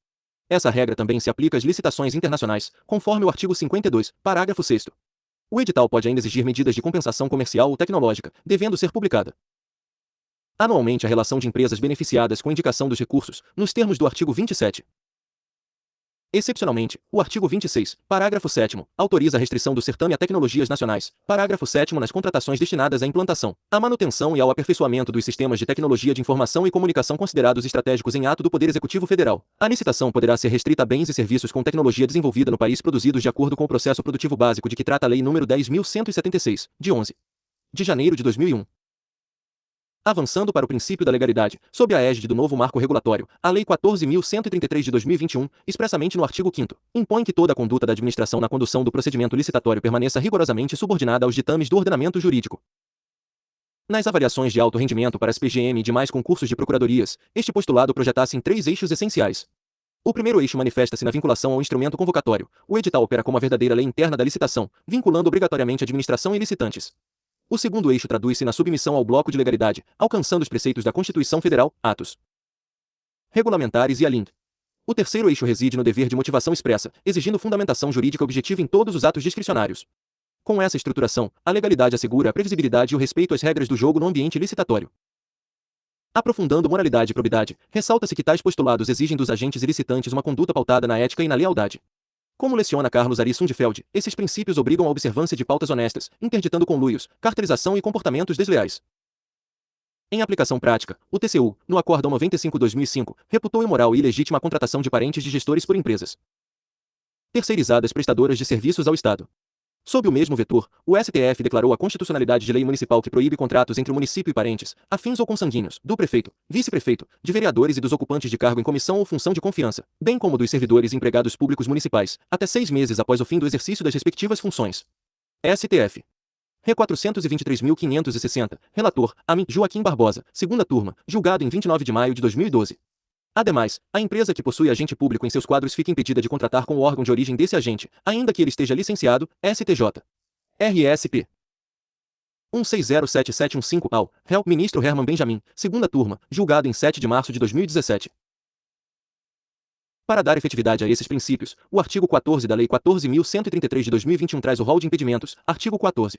Speaker 1: Essa regra também se aplica às licitações internacionais, conforme o artigo 52, parágrafo 6º. O edital pode ainda exigir medidas de compensação comercial ou tecnológica, devendo ser publicada anualmente a relação de empresas beneficiadas com indicação dos recursos, nos termos do artigo 27. Excepcionalmente, o artigo 26, parágrafo 7º, autoriza a restrição do certame a tecnologias nacionais. Parágrafo 7º nas contratações destinadas à implantação, à manutenção e ao aperfeiçoamento dos sistemas de tecnologia de informação e comunicação considerados estratégicos em ato do Poder Executivo Federal. A licitação poderá ser restrita a bens e serviços com tecnologia desenvolvida no país produzidos de acordo com o processo produtivo básico de que trata a Lei nº 10.176, de 11 de janeiro de 2001. Avançando para o princípio da legalidade, sob a égide do novo marco regulatório, a Lei 14.133 de 2021, expressamente no artigo 5º, impõe que toda a conduta da administração na condução do procedimento licitatório permaneça rigorosamente subordinada aos ditames do ordenamento jurídico. Nas avaliações de alto rendimento para as PGM e demais concursos de procuradorias, este postulado projetasse em 3 eixos essenciais. O primeiro eixo manifesta-se na vinculação ao instrumento convocatório. O edital opera como a verdadeira lei interna da licitação, vinculando obrigatoriamente a administração e licitantes. O segundo eixo traduz-se na submissão ao bloco de legalidade, alcançando os preceitos da Constituição Federal, atos regulamentares e a LIND. O terceiro eixo reside no dever de motivação expressa, exigindo fundamentação jurídica objetiva em todos os atos discricionários. Com essa estruturação, a legalidade assegura a previsibilidade e o respeito às regras do jogo no ambiente licitatório. Aprofundando moralidade e probidade, ressalta-se que tais postulados exigem dos agentes e licitantes uma conduta pautada na ética e na lealdade. Como leciona Carlos Ari Sundfeld, esses princípios obrigam a observância de pautas honestas, interditando conluios, cartelização e comportamentos desleais. Em aplicação prática, o TCU, no Acórdão 95/2005, reputou imoral e ilegítima a contratação de parentes de gestores por empresas terceirizadas prestadoras de serviços ao Estado. Sob o mesmo vetor, o STF declarou a constitucionalidade de lei municipal que proíbe contratos entre o município e parentes, afins ou consanguíneos, do prefeito, vice-prefeito, de vereadores e dos ocupantes de cargo em comissão ou função de confiança, bem como dos servidores e empregados públicos municipais, até 6 meses após o fim do exercício das respectivas funções. STF. Re 423.560, relator, AMI, Joaquim Barbosa, segunda turma, julgado em 29 de maio de 2012. Ademais, a empresa que possui agente público em seus quadros fica impedida de contratar com o órgão de origem desse agente, ainda que ele esteja licenciado, STJ. RSP 16077715 ao, réu, ministro Herman Benjamin, segunda turma, julgado em 7 de março de 2017. Para dar efetividade a esses princípios, o artigo 14 da Lei 14.133 de 2021 traz o rol de impedimentos. Artigo 14.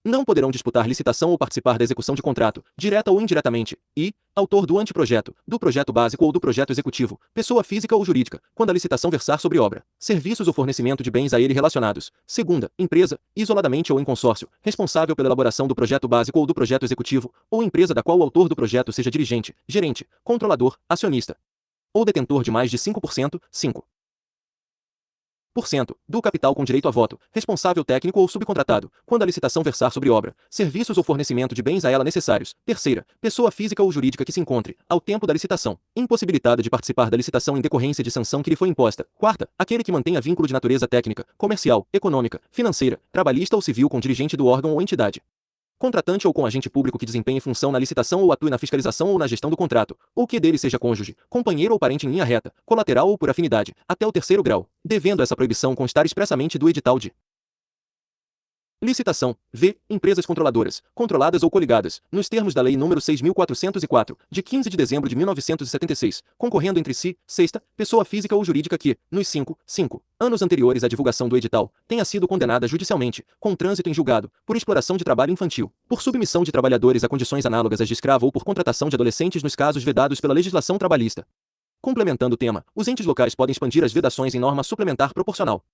Speaker 1: Não poderão disputar licitação ou participar da execução de contrato, direta ou indiretamente, e, autor do anteprojeto, do projeto básico ou do projeto executivo, pessoa física ou jurídica, quando a licitação versar sobre obra, serviços ou fornecimento de bens a ele relacionados. Segunda, empresa, isoladamente ou em consórcio, responsável pela elaboração do projeto básico ou do projeto executivo, ou empresa da qual o autor do projeto seja dirigente, gerente, controlador, acionista, ou detentor de mais de 5%, 5% do capital com direito a voto, responsável técnico ou subcontratado, quando a licitação versar sobre obra, serviços ou fornecimento de bens a ela necessários. Terceira, pessoa física ou jurídica que se encontre, ao tempo da licitação, impossibilitada de participar da licitação em decorrência de sanção que lhe foi imposta. Quarta, aquele que mantenha vínculo de natureza técnica, comercial, econômica, financeira, trabalhista ou civil com dirigente do órgão ou entidade contratante ou com agente público que desempenhe função na licitação ou atue na fiscalização ou na gestão do contrato, ou que dele seja cônjuge, companheiro ou parente em linha reta, colateral ou por afinidade, até o terceiro grau, devendo essa proibição constar expressamente do edital de licitação. V. Empresas controladoras, controladas ou coligadas, nos termos da Lei nº 6.404, de 15 de dezembro de 1976, concorrendo entre si, sexta, pessoa física ou jurídica que, nos 5 anos anteriores à divulgação do edital, tenha sido condenada judicialmente, com trânsito em julgado, por exploração de trabalho infantil, por submissão de trabalhadores a condições análogas às de escravo ou por contratação de adolescentes nos casos vedados pela legislação trabalhista. Complementando o tema, os entes locais podem expandir as vedações em norma suplementar proporcional.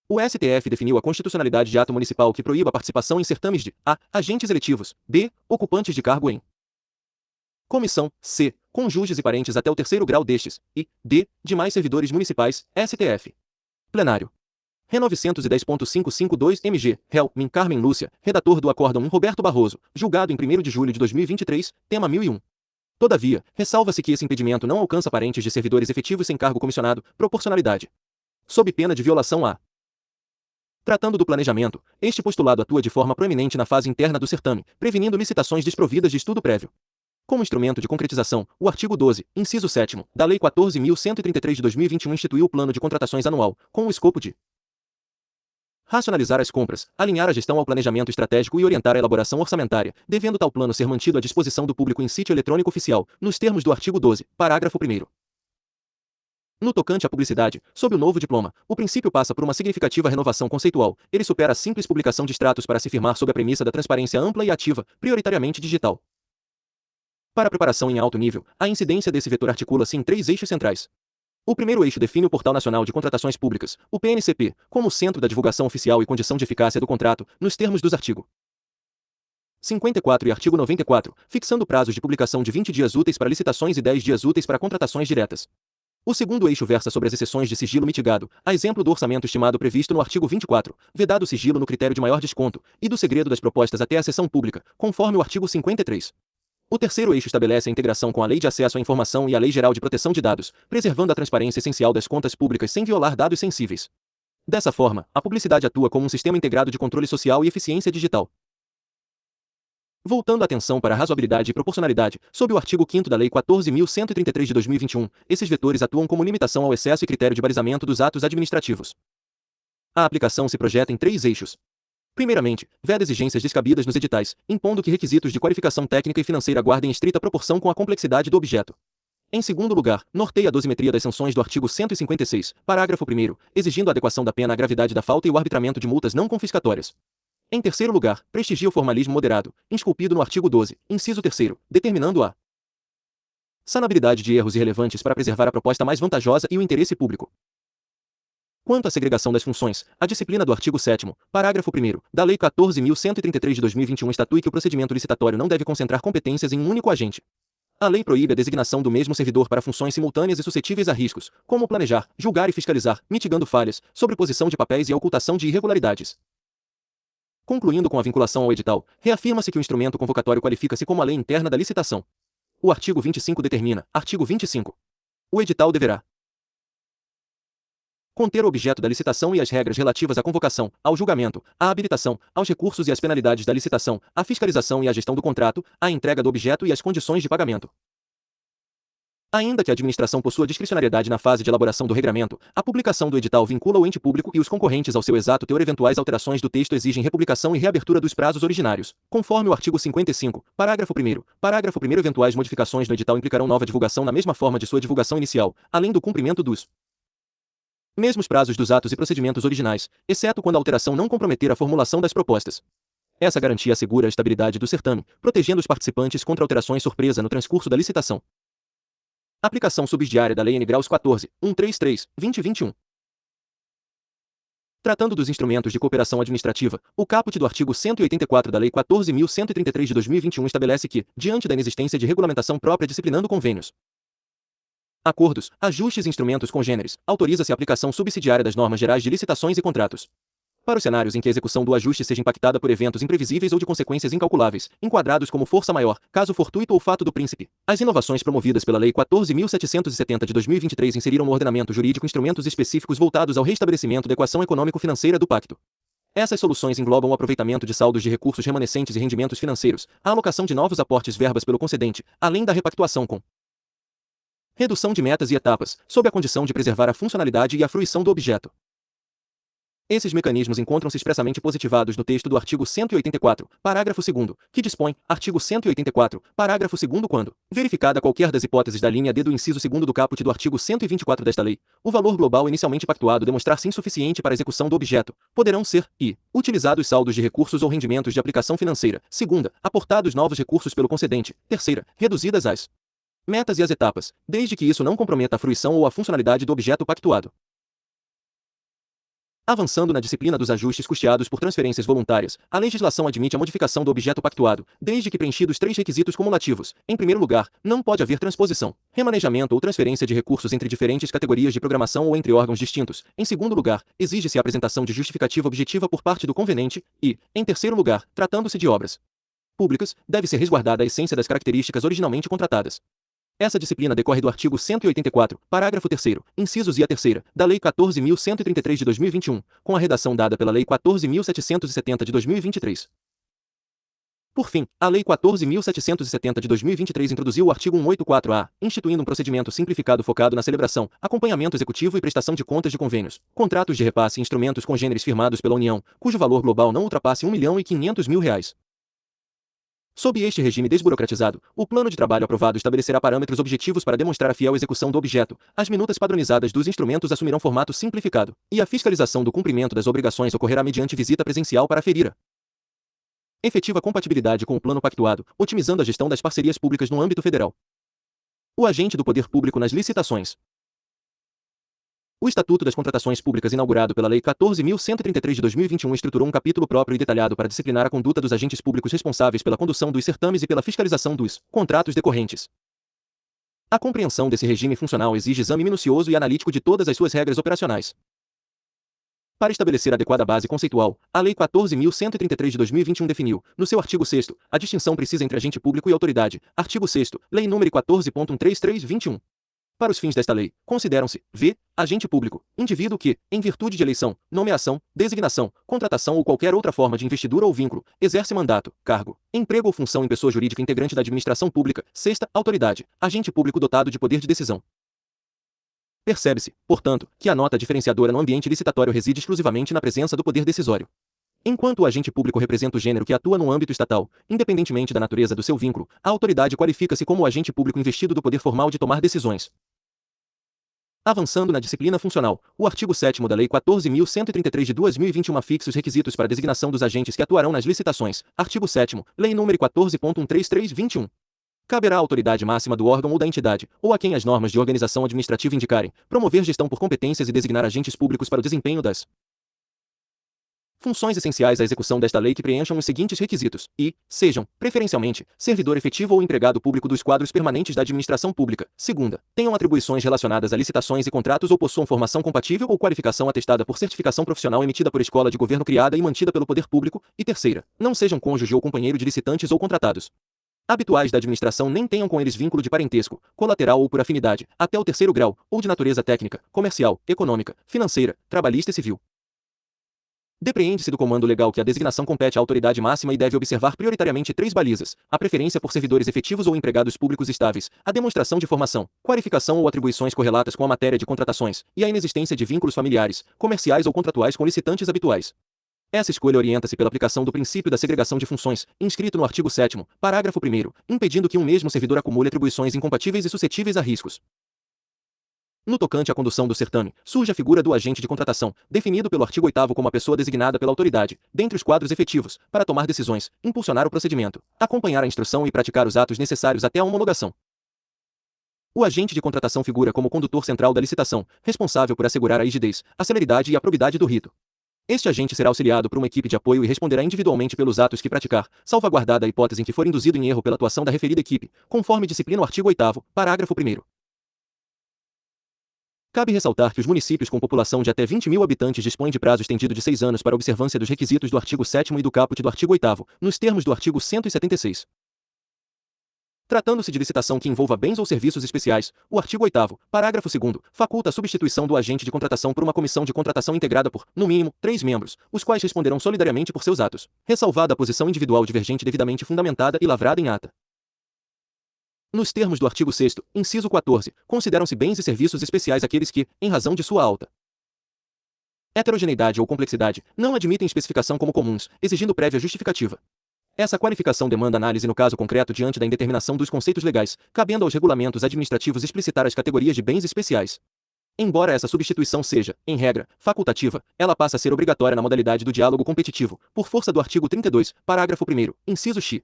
Speaker 1: O STF definiu a constitucionalidade de ato municipal que proíba a participação em certames de a. Agentes eletivos, b. Ocupantes de cargo em comissão, c. Cônjuges e parentes até o terceiro grau destes, e d. Demais servidores municipais, STF. Plenário. Re 910.552 MG, réu, Min Carmen Lúcia, redator do Acórdão 1 Roberto Barroso, julgado em 1º de julho de 2023, tema 1001. Todavia, ressalva-se que esse impedimento não alcança parentes de servidores efetivos sem cargo comissionado, proporcionalidade. Sob pena de violação a. Tratando do planejamento, este postulado atua de forma proeminente na fase interna do certame, prevenindo licitações desprovidas de estudo prévio. Como instrumento de concretização, o artigo 12, inciso 7º, da Lei 14.133 de 2021 instituiu o Plano de Contratações Anual, com o escopo de racionalizar as compras, alinhar a gestão ao planejamento estratégico e orientar a elaboração orçamentária, devendo tal plano ser mantido à disposição do público em sítio eletrônico oficial, nos termos do artigo 12, parágrafo 1º. No tocante à publicidade, sob o novo diploma, o princípio passa por uma significativa renovação conceitual. Ele supera a simples publicação de extratos para se firmar sob a premissa da transparência ampla e ativa, prioritariamente digital. Para a preparação em alto nível, a incidência desse vetor articula-se em 3 eixos centrais. O primeiro eixo define o Portal Nacional de Contratações Públicas, o PNCP, como centro da divulgação oficial e condição de eficácia do contrato, nos termos dos artigos 54 e artigo 94, fixando prazos de publicação de 20 dias úteis para licitações e 10 dias úteis para contratações diretas. O segundo eixo versa sobre as exceções de sigilo mitigado, a exemplo do orçamento estimado previsto no artigo 24, vedado o sigilo no critério de maior desconto, e do segredo das propostas até a sessão pública, conforme o artigo 53. O terceiro eixo estabelece a integração com a Lei de Acesso à Informação e a Lei Geral de Proteção de Dados, preservando a transparência essencial das contas públicas sem violar dados sensíveis. Dessa forma, a publicidade atua como um sistema integrado de controle social e eficiência digital. Voltando a atenção para a razoabilidade e proporcionalidade, sob o artigo 5º da Lei 14.133 de 2021, esses vetores atuam como limitação ao excesso e critério de balizamento dos atos administrativos. A aplicação se projeta em 3 eixos. Primeiramente, veda exigências descabidas nos editais, impondo que requisitos de qualificação técnica e financeira guardem estrita proporção com a complexidade do objeto. Em segundo lugar, norteia a dosimetria das sanções do artigo 156, parágrafo 1º, exigindo a adequação da pena à gravidade da falta e o arbitramento de multas não confiscatórias. Em terceiro lugar, prestigia o formalismo moderado, esculpido no artigo 12, inciso 3º, determinando a sanabilidade de erros irrelevantes para preservar a proposta mais vantajosa e o interesse público. Quanto à segregação das funções, a disciplina do artigo 7º, parágrafo 1º, da Lei 14.133 de 2021 estatui que o procedimento licitatório não deve concentrar competências em um único agente. A lei proíbe a designação do mesmo servidor para funções simultâneas e suscetíveis a riscos, como planejar, julgar e fiscalizar, mitigando falhas, sobreposição de papéis e a ocultação de irregularidades. Concluindo com a vinculação ao edital, reafirma-se que o instrumento convocatório qualifica-se como a lei interna da licitação. O artigo 25 determina, artigo 25. O edital deverá conter o objeto da licitação e as regras relativas à convocação, ao julgamento, à habilitação, aos recursos e às penalidades da licitação, à fiscalização e à gestão do contrato, à entrega do objeto e às condições de pagamento. Ainda que a administração possua discricionariedade na fase de elaboração do regramento, a publicação do edital vincula o ente público e os concorrentes ao seu exato teor. Eventuais alterações do texto exigem republicação e reabertura dos prazos originários, conforme o artigo 55, parágrafo 1º. Parágrafo 1º. Eventuais modificações no edital implicarão nova divulgação na mesma forma de sua divulgação inicial, além do cumprimento dos Mesmos prazos dos atos e procedimentos originais, exceto quando a alteração não comprometer a formulação das propostas. Essa garantia assegura a estabilidade do certame, protegendo os participantes contra alterações surpresa no transcurso da licitação. Aplicação subsidiária da Lei N. Graus 14, 133/2021. Tratando dos instrumentos de cooperação administrativa, o caput do artigo 184 da Lei 14.133 de 2021 estabelece que, diante da inexistência de regulamentação própria disciplinando convênios, acordos, ajustes e instrumentos congêneres, autoriza-se a aplicação subsidiária das normas gerais de licitações e contratos. Para os cenários em que a execução do ajuste seja impactada por eventos imprevisíveis ou de consequências incalculáveis, enquadrados como força maior, caso fortuito ou fato do príncipe, as inovações promovidas pela Lei 14.770 de 2023 inseriram no ordenamento jurídico instrumentos específicos voltados ao restabelecimento da equação econômico-financeira do pacto. Essas soluções englobam o aproveitamento de saldos de recursos remanescentes e rendimentos financeiros, a alocação de novos aportes verbas pelo concedente, além da repactuação com redução de metas e etapas, sob a condição de preservar a funcionalidade e a fruição do objeto. Esses mecanismos encontram-se expressamente positivados no texto do artigo 184, parágrafo 2º, que dispõe, artigo 184, parágrafo 2º quando, verificada qualquer das hipóteses da linha D do inciso 2º do caput do artigo 124 desta lei, o valor global inicialmente pactuado demonstrar-se insuficiente para a execução do objeto, poderão ser, utilizados saldos de recursos ou rendimentos de aplicação financeira, segunda, aportados novos recursos pelo concedente, terceira, reduzidas as metas e as etapas, desde que isso não comprometa a fruição ou a funcionalidade do objeto pactuado. Avançando na disciplina dos ajustes custeados por transferências voluntárias, a legislação admite a modificação do objeto pactuado, desde que preenchidos 3 requisitos cumulativos. Em primeiro lugar, não pode haver transposição, remanejamento ou transferência de recursos entre diferentes categorias de programação ou entre órgãos distintos. Em segundo lugar, exige-se a apresentação de justificativa objetiva por parte do convenente e, em terceiro lugar, tratando-se de obras públicas, deve ser resguardada a essência das características originalmente contratadas. Essa disciplina decorre do artigo 184, parágrafo 3º, incisos e a terceira, da Lei 14.133 de 2021, com a redação dada pela Lei 14.770 de 2023. Por fim, a Lei 14.770 de 2023 introduziu o artigo 184-A, instituindo um procedimento simplificado focado na celebração, acompanhamento executivo e prestação de contas de convênios, contratos de repasse e instrumentos congêneres firmados pela União, cujo valor global não ultrapasse R$ 1.500.000. Sob este regime desburocratizado, o plano de trabalho aprovado estabelecerá parâmetros objetivos para demonstrar a fiel execução do objeto, as minutas padronizadas dos instrumentos assumirão formato simplificado, e a fiscalização do cumprimento das obrigações ocorrerá mediante visita presencial para aferir a efetiva compatibilidade com o plano pactuado, otimizando a gestão das parcerias públicas no âmbito federal. O agente do poder público nas licitações. O Estatuto das Contratações Públicas, inaugurado pela Lei 14.133 de 2021, estruturou um capítulo próprio e detalhado para disciplinar a conduta dos agentes públicos responsáveis pela condução dos certames e pela fiscalização dos contratos decorrentes. A compreensão desse regime funcional exige exame minucioso e analítico de todas as suas regras operacionais. Para estabelecer adequada base conceitual, a Lei 14.133 de 2021 definiu, no seu artigo 6º, a distinção precisa entre agente público e autoridade. Artigo 6º, Lei nº 14.133/21. Para os fins desta lei, consideram-se, agente público, indivíduo que, em virtude de eleição, nomeação, designação, contratação ou qualquer outra forma de investidura ou vínculo, exerce mandato, cargo, emprego ou função em pessoa jurídica integrante da administração pública. Sexta, autoridade, agente público dotado de poder de decisão. Percebe-se, portanto, que a nota diferenciadora no ambiente licitatório reside exclusivamente na presença do poder decisório. Enquanto o agente público representa o gênero que atua no âmbito estatal, independentemente da natureza do seu vínculo, a autoridade qualifica-se como o agente público investido do poder formal de tomar decisões. Avançando na disciplina funcional, o artigo 7º da Lei 14.133 de 2021 fixa os requisitos para a designação dos agentes que atuarão nas licitações. Artigo 7º, Lei nº 14.133/21. Caberá à autoridade máxima do órgão ou da entidade, ou a quem as normas de organização administrativa indicarem, promover gestão por competências e designar agentes públicos para o desempenho das funções essenciais à execução desta lei que preencham os seguintes requisitos e sejam, preferencialmente, servidor efetivo ou empregado público dos quadros permanentes da administração pública. Segunda, tenham atribuições relacionadas a licitações e contratos ou possuam formação compatível ou qualificação atestada por certificação profissional emitida por escola de governo criada e mantida pelo poder público. E terceira, não sejam cônjuge ou companheiro de licitantes ou contratados habituais da administração nem tenham com eles vínculo de parentesco, colateral ou por afinidade, até o 3º grau, ou de natureza técnica, comercial, econômica, financeira, trabalhista e civil. Depreende-se do comando legal que a designação compete à autoridade máxima e deve observar prioritariamente 3 balizas: a preferência por servidores efetivos ou empregados públicos estáveis, a demonstração de formação, qualificação ou atribuições correlatas com a matéria de contratações, e a inexistência de vínculos familiares, comerciais ou contratuais com licitantes habituais. Essa escolha orienta-se pela aplicação do princípio da segregação de funções, inscrito no artigo 7º, parágrafo 1º, impedindo que um mesmo servidor acumule atribuições incompatíveis e suscetíveis a riscos. No tocante à condução do certame, surge a figura do agente de contratação, definido pelo artigo 8º como a pessoa designada pela autoridade, dentre os quadros efetivos, para tomar decisões, impulsionar o procedimento, acompanhar a instrução e praticar os atos necessários até a homologação. O agente de contratação figura como condutor central da licitação, responsável por assegurar a rigidez, a celeridade e a probidade do rito. Este agente será auxiliado por uma equipe de apoio e responderá individualmente pelos atos que praticar, salvaguardada a hipótese em que for induzido em erro pela atuação da referida equipe, conforme disciplina o artigo 8º, parágrafo 1º. Cabe ressaltar que os municípios com população de até 20 mil habitantes dispõem de prazo estendido de 6 anos para a observância dos requisitos do artigo 7º e do caput do artigo 8º, nos termos do artigo 176. Tratando-se de licitação que envolva bens ou serviços especiais, o artigo 8º, parágrafo 2º, faculta a substituição do agente de contratação por uma comissão de contratação integrada por, no mínimo, 3 membros, os quais responderão solidariamente por seus atos, ressalvada a posição individual divergente devidamente fundamentada e lavrada em ata. Nos termos do artigo 6º, inciso 14, consideram-se bens e serviços especiais aqueles que, em razão de sua alta heterogeneidade ou complexidade, não admitem especificação como comuns, exigindo prévia justificativa. Essa qualificação demanda análise no caso concreto diante da indeterminação dos conceitos legais, cabendo aos regulamentos administrativos explicitar as categorias de bens especiais. Embora essa substituição seja, em regra, facultativa, ela passa a ser obrigatória na modalidade do diálogo competitivo, por força do artigo 32, parágrafo 1º, inciso x.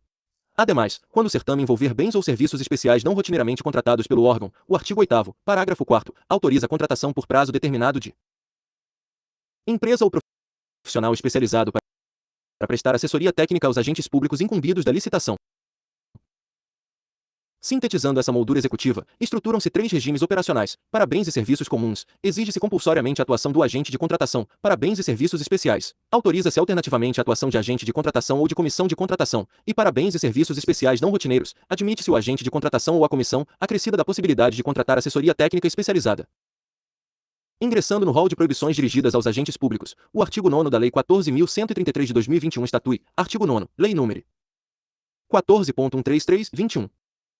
Speaker 1: Ademais, quando o certame envolver bens ou serviços especiais não rotineiramente contratados pelo órgão, o artigo 8º, parágrafo 4º, autoriza a contratação por prazo determinado de empresa ou profissional especializado para prestar assessoria técnica aos agentes públicos incumbidos da licitação. Sintetizando essa moldura executiva, estruturam-se 3 regimes operacionais. Para bens e serviços comuns, exige-se compulsoriamente a atuação do agente de contratação. Para bens e serviços especiais, autoriza-se alternativamente a atuação de agente de contratação ou de comissão de contratação. E para bens e serviços especiais não rotineiros, admite-se o agente de contratação ou a comissão, acrescida da possibilidade de contratar assessoria técnica especializada. Ingressando no rol de proibições dirigidas aos agentes públicos, o artigo 9º da Lei 14.133 de 2021 estatui, artigo 9º, Lei nº 14.133/21.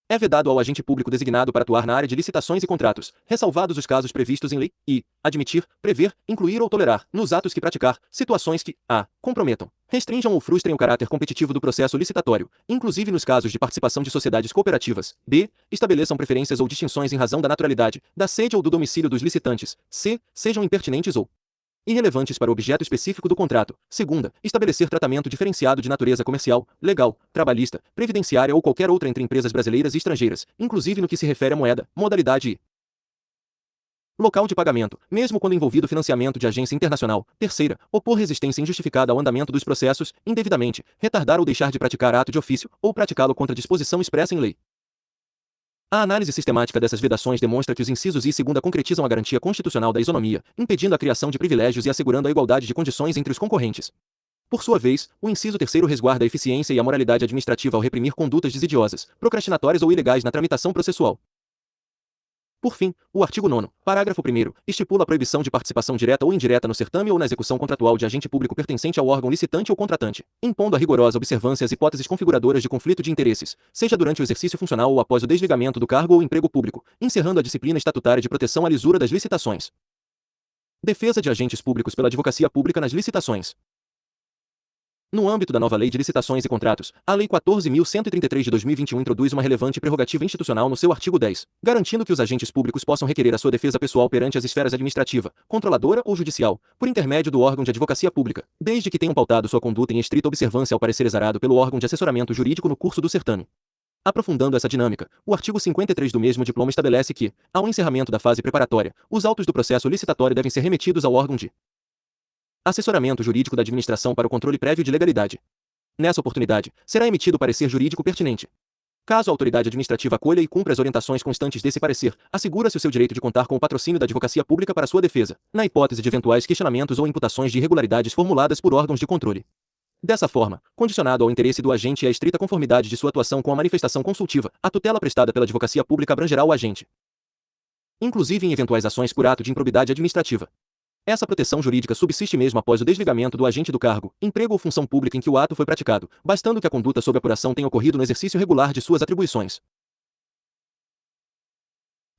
Speaker 1: É vedado ao agente público designado para atuar na área de licitações e contratos, ressalvados os casos previstos em lei, e admitir, prever, incluir ou tolerar, nos atos que praticar, situações que a. comprometam, restringam ou frustrem o caráter competitivo do processo licitatório, inclusive nos casos de participação de sociedades cooperativas, b. estabeleçam preferências ou distinções em razão da naturalidade, da sede ou do domicílio dos licitantes, c. sejam impertinentes ou irrelevantes para o objeto específico do contrato. Segunda, estabelecer tratamento diferenciado de natureza comercial, legal, trabalhista, previdenciária ou qualquer outra entre empresas brasileiras e estrangeiras, inclusive no que se refere à moeda, modalidade e local de pagamento, mesmo quando envolvido financiamento de agência internacional. Terceira, opor resistência injustificada ao andamento dos processos, indevidamente, retardar ou deixar de praticar ato de ofício, ou praticá-lo contra disposição expressa em lei. A análise sistemática dessas vedações demonstra que os incisos I e segunda concretizam a garantia constitucional da isonomia, impedindo a criação de privilégios e assegurando a igualdade de condições entre os concorrentes. Por sua vez, o inciso 3º resguarda a eficiência e a moralidade administrativa ao reprimir condutas desidiosas, procrastinatórias ou ilegais na tramitação processual. Por fim, o artigo 9º, parágrafo 1º, estipula a proibição de participação direta ou indireta no certame ou na execução contratual de agente público pertencente ao órgão licitante ou contratante, impondo a rigorosa observância às hipóteses configuradoras de conflito de interesses, seja durante o exercício funcional ou após o desligamento do cargo ou emprego público, encerrando a disciplina estatutária de proteção à lisura das licitações. Defesa de agentes públicos pela advocacia pública nas licitações. No âmbito da nova Lei de Licitações e Contratos, a Lei 14.133 de 2021 introduz uma relevante prerrogativa institucional no seu artigo 10, garantindo que os agentes públicos possam requerer a sua defesa pessoal perante as esferas administrativa, controladora ou judicial, por intermédio do órgão de advocacia pública, desde que tenham pautado sua conduta em estrita observância ao parecer exarado pelo órgão de assessoramento jurídico no curso do certame. Aprofundando essa dinâmica, o artigo 53 do mesmo diploma estabelece que, ao encerramento da fase preparatória, os autos do processo licitatório devem ser remetidos ao órgão de assessoramento jurídico da administração para o controle prévio de legalidade. Nessa oportunidade, será emitido o parecer jurídico pertinente. Caso a autoridade administrativa acolha e cumpra as orientações constantes desse parecer, assegura-se o seu direito de contar com o patrocínio da advocacia pública para sua defesa, na hipótese de eventuais questionamentos ou imputações de irregularidades formuladas por órgãos de controle. Dessa forma, condicionado ao interesse do agente e à estrita conformidade de sua atuação com a manifestação consultiva, a tutela prestada pela advocacia pública abrangerá o agente, inclusive em eventuais ações por ato de improbidade administrativa. Essa proteção jurídica subsiste mesmo após o desligamento do agente do cargo, emprego ou função pública em que o ato foi praticado, bastando que a conduta sob apuração tenha ocorrido no exercício regular de suas atribuições.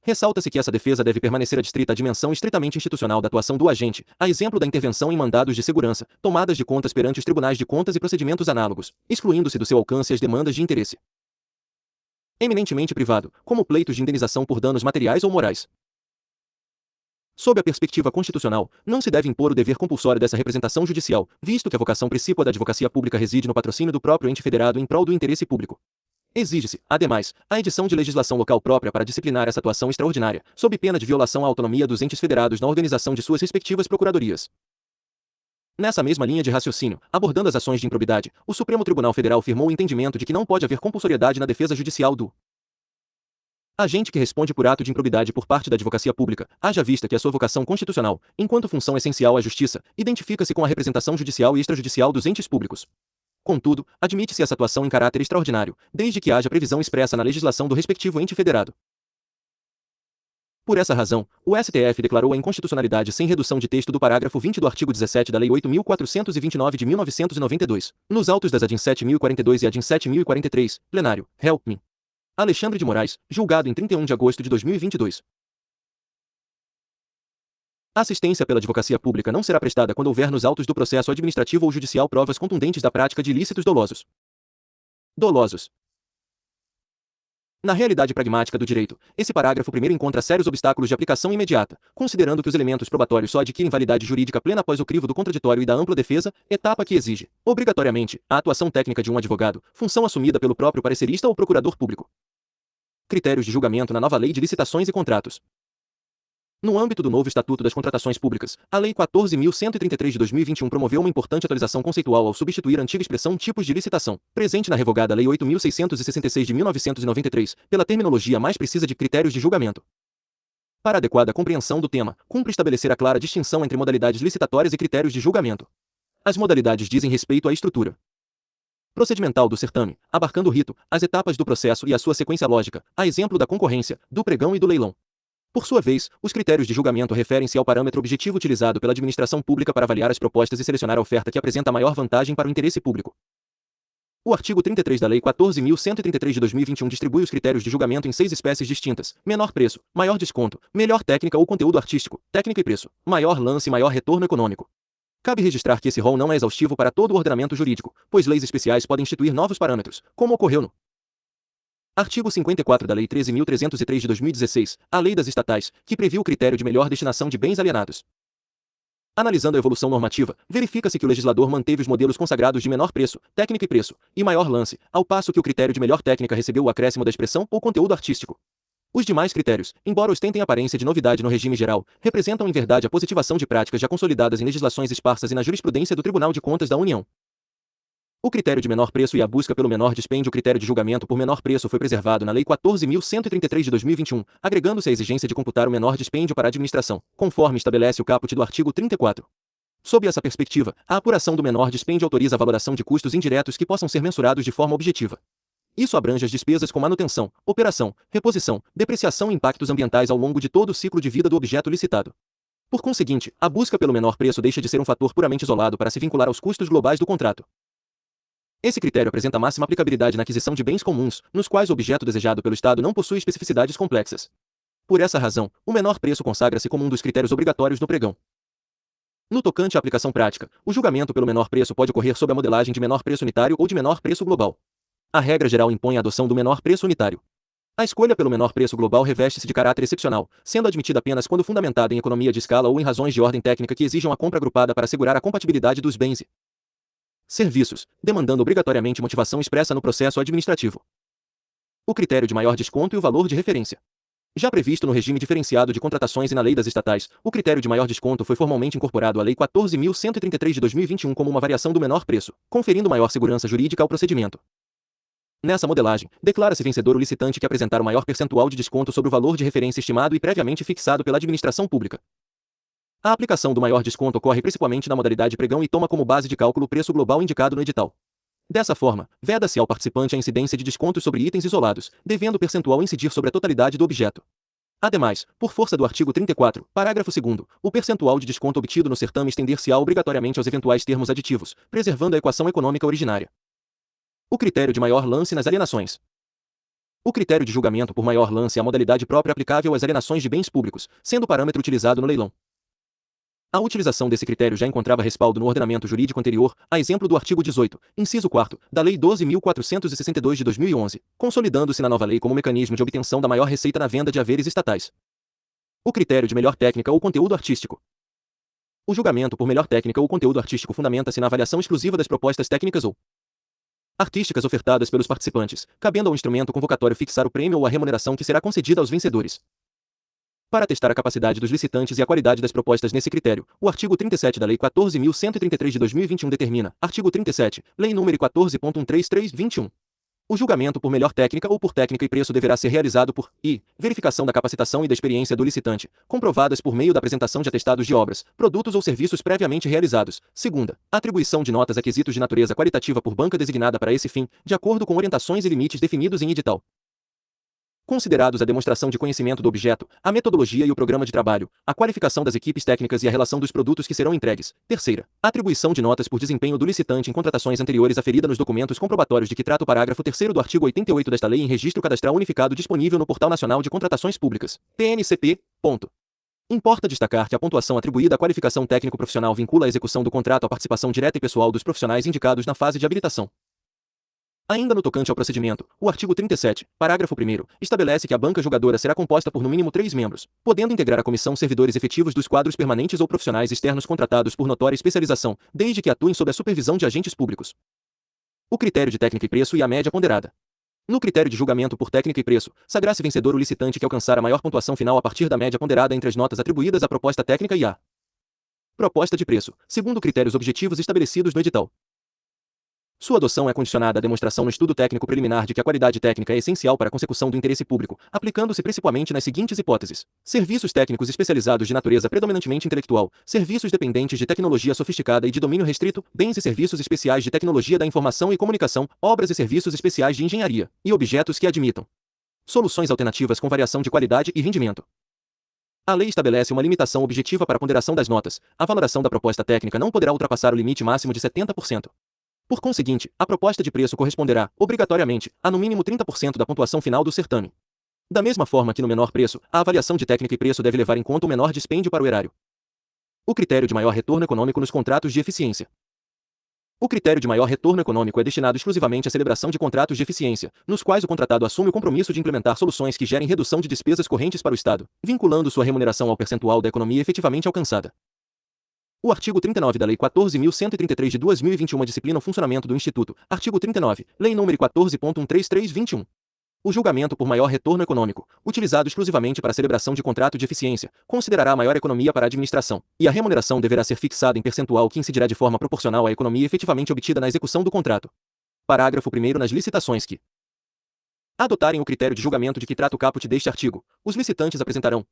Speaker 1: Ressalta-se que essa defesa deve permanecer adstrita à dimensão estritamente institucional da atuação do agente, a exemplo da intervenção em mandados de segurança, tomadas de contas perante os tribunais de contas e procedimentos análogos, excluindo-se do seu alcance as demandas de interesse eminentemente privado, como pleitos de indenização por danos materiais ou morais. Sob a perspectiva constitucional, não se deve impor o dever compulsório dessa representação judicial, visto que a vocação principal da advocacia pública reside no patrocínio do próprio ente federado em prol do interesse público. Exige-se, ademais, a edição de legislação local própria para disciplinar essa atuação extraordinária, sob pena de violação à autonomia dos entes federados na organização de suas respectivas procuradorias. Nessa mesma linha de raciocínio, abordando as ações de improbidade, o Supremo Tribunal Federal firmou o entendimento de que não pode haver compulsoriedade na defesa judicial do agente que responde por ato de improbidade por parte da advocacia pública, haja vista que a sua vocação constitucional, enquanto função essencial à justiça, identifica-se com a representação judicial e extrajudicial dos entes públicos. Contudo, admite-se essa atuação em caráter extraordinário, desde que haja previsão expressa na legislação do respectivo ente federado. Por essa razão, o STF declarou a inconstitucionalidade sem redução de texto do parágrafo 20 do artigo 17 da Lei 8.429 de 1992, nos autos das ADIM 7.042 e ADIM 7.043, plenário, Help me. Alexandre de Moraes, julgado em 31 de agosto de 2022. A assistência pela advocacia pública não será prestada quando houver nos autos do processo administrativo ou judicial provas contundentes da prática de ilícitos dolosos. Dolosos. Na realidade pragmática do direito, esse parágrafo primeiro encontra sérios obstáculos de aplicação imediata, considerando que os elementos probatórios só adquirem validade jurídica plena após o crivo do contraditório e da ampla defesa, etapa que exige, obrigatoriamente, a atuação técnica de um advogado, função assumida pelo próprio parecerista ou procurador público. Critérios de julgamento na nova Lei de Licitações e Contratos. No âmbito do novo Estatuto das Contratações Públicas, a Lei 14.133 de 2021 promoveu uma importante atualização conceitual ao substituir a antiga expressão tipos de licitação, presente na revogada Lei 8.666 de 1993, pela terminologia mais precisa de critérios de julgamento. Para adequada compreensão do tema, cumpre estabelecer a clara distinção entre modalidades licitatórias e critérios de julgamento. As modalidades dizem respeito à estrutura procedimental do certame, abarcando o rito, as etapas do processo e a sua sequência lógica, a exemplo da concorrência, do pregão e do leilão. Por sua vez, os critérios de julgamento referem-se ao parâmetro objetivo utilizado pela administração pública para avaliar as propostas e selecionar a oferta que apresenta a maior vantagem para o interesse público. O artigo 33 da Lei 14.133 de 2021 distribui os critérios de julgamento em 6 espécies distintas: menor preço, maior desconto, melhor técnica ou conteúdo artístico, técnica e preço, maior lance e maior retorno econômico. Cabe registrar que esse rol não é exaustivo para todo o ordenamento jurídico, pois leis especiais podem instituir novos parâmetros, como ocorreu no artigo 54 da Lei 13.303 de 2016, a Lei das Estatais, que previu o critério de melhor destinação de bens alienados. Analisando a evolução normativa, verifica-se que o legislador manteve os modelos consagrados de menor preço, técnica e preço, e maior lance, ao passo que o critério de melhor técnica recebeu o acréscimo da expressão ou conteúdo artístico. Os demais critérios, embora ostentem aparência de novidade no regime geral, representam em verdade a positivação de práticas já consolidadas em legislações esparsas e na jurisprudência do Tribunal de Contas da União. O critério de menor preço e a busca pelo menor dispêndio. O critério de julgamento por menor preço foi preservado na Lei 14.133 de 2021, agregando-se a exigência de computar o menor dispêndio para a administração, conforme estabelece o caput do artigo 34. Sob essa perspectiva, a apuração do menor dispêndio autoriza a valoração de custos indiretos que possam ser mensurados de forma objetiva. Isso abrange as despesas com manutenção, operação, reposição, depreciação e impactos ambientais ao longo de todo o ciclo de vida do objeto licitado. Por conseguinte, a busca pelo menor preço deixa de ser um fator puramente isolado para se vincular aos custos globais do contrato. Esse critério apresenta máxima aplicabilidade na aquisição de bens comuns, nos quais o objeto desejado pelo Estado não possui especificidades complexas. Por essa razão, o menor preço consagra-se como um dos critérios obrigatórios no pregão. No tocante à aplicação prática, o julgamento pelo menor preço pode ocorrer sob a modelagem de menor preço unitário ou de menor preço global. A regra geral impõe a adoção do menor preço unitário. A escolha pelo menor preço global reveste-se de caráter excepcional, sendo admitida apenas quando fundamentada em economia de escala ou em razões de ordem técnica que exijam a compra agrupada para assegurar a compatibilidade dos bens e serviços, demandando obrigatoriamente motivação expressa no processo administrativo. O critério de maior desconto e o valor de referência. Já previsto no regime diferenciado de contratações e na Lei das Estatais, o critério de maior desconto foi formalmente incorporado à Lei 14.133 de 2021 como uma variação do menor preço, conferindo maior segurança jurídica ao procedimento. Nessa modelagem, declara-se vencedor o licitante que apresentar o maior percentual de desconto sobre o valor de referência estimado e previamente fixado pela administração pública. A aplicação do maior desconto ocorre principalmente na modalidade pregão e toma como base de cálculo o preço global indicado no edital. Dessa forma, veda-se ao participante a incidência de descontos sobre itens isolados, devendo o percentual incidir sobre a totalidade do objeto. Ademais, por força do artigo 34, parágrafo 2º, o percentual de desconto obtido no certame estender-se-á obrigatoriamente aos eventuais termos aditivos, preservando a equação econômica originária. O critério de maior lance nas alienações. O critério de julgamento por maior lance é a modalidade própria aplicável às alienações de bens públicos, sendo o parâmetro utilizado no leilão. A utilização desse critério já encontrava respaldo no ordenamento jurídico anterior, a exemplo do artigo 18, inciso 4º, da Lei 12.462 de 2011, consolidando-se na nova lei como mecanismo de obtenção da maior receita na venda de haveres estatais. O critério de melhor técnica ou conteúdo artístico. O julgamento por melhor técnica ou conteúdo artístico fundamenta-se na avaliação exclusiva das propostas técnicas ou artísticas ofertadas pelos participantes, cabendo ao instrumento convocatório fixar o prêmio ou a remuneração que será concedida aos vencedores. Para testar a capacidade dos licitantes e a qualidade das propostas nesse critério, o artigo 37 da Lei 14.133 de 2021 determina, artigo 37, Lei nº 14.133/21. O julgamento por melhor técnica ou por técnica e preço deverá ser realizado por verificação da capacitação e da experiência do licitante, comprovadas por meio da apresentação de atestados de obras, produtos ou serviços previamente realizados. Segunda, atribuição de notas a quesitos de natureza qualitativa por banca designada para esse fim, de acordo com orientações e limites definidos em edital. Considerados a demonstração de conhecimento do objeto, a metodologia e o programa de trabalho, a qualificação das equipes técnicas e a relação dos produtos que serão entregues. Terceira, atribuição de notas por desempenho do licitante em contratações anteriores aferida nos documentos comprobatórios de que trata o parágrafo 3º do artigo 88 desta lei em registro cadastral unificado disponível no Portal Nacional de Contratações Públicas, PNCP. Importa destacar que a pontuação atribuída à qualificação técnico-profissional vincula a execução do contrato à participação direta e pessoal dos profissionais indicados na fase de habilitação. Ainda no tocante ao procedimento, o artigo 37, parágrafo 1º, estabelece que a banca julgadora será composta por no mínimo 3 membros, podendo integrar a comissão servidores efetivos dos quadros permanentes ou profissionais externos contratados por notória especialização, desde que atuem sob a supervisão de agentes públicos. O critério de técnica e preço e a média ponderada. No critério de julgamento por técnica e preço, sagrá-se vencedor o licitante que alcançar a maior pontuação final a partir da média ponderada entre as notas atribuídas à proposta técnica e à proposta de preço, segundo critérios objetivos estabelecidos no edital. Sua adoção é condicionada à demonstração no estudo técnico preliminar de que a qualidade técnica é essencial para a consecução do interesse público, aplicando-se principalmente nas seguintes hipóteses: serviços técnicos especializados de natureza predominantemente intelectual, serviços dependentes de tecnologia sofisticada e de domínio restrito, bens e serviços especiais de tecnologia da informação e comunicação, obras e serviços especiais de engenharia, e objetos que admitam soluções alternativas com variação de qualidade e rendimento. A lei estabelece uma limitação objetiva para a ponderação das notas. A valoração da proposta técnica não poderá ultrapassar o limite máximo de 70%. Por conseguinte, a proposta de preço corresponderá, obrigatoriamente, a no mínimo 30% da pontuação final do certame. Da mesma forma que no menor preço, a avaliação de técnica e preço deve levar em conta o menor dispêndio para o erário. O critério de maior retorno econômico nos contratos de eficiência. O critério de maior retorno econômico é destinado exclusivamente à celebração de contratos de eficiência, nos quais o contratado assume o compromisso de implementar soluções que gerem redução de despesas correntes para o Estado, vinculando sua remuneração ao percentual da economia efetivamente alcançada. O artigo 39 da Lei 14.133 de 2021 disciplina o funcionamento do Instituto. Artigo 39, Lei nº 14.133/21. O julgamento por maior retorno econômico, utilizado exclusivamente para a celebração de contrato de eficiência, considerará a maior economia para a administração, e a remuneração deverá ser fixada em percentual que incidirá de forma proporcional à economia efetivamente obtida na execução do contrato. Parágrafo 1º nas licitações que adotarem o critério de julgamento de que trata o caput deste artigo, os licitantes apresentarão,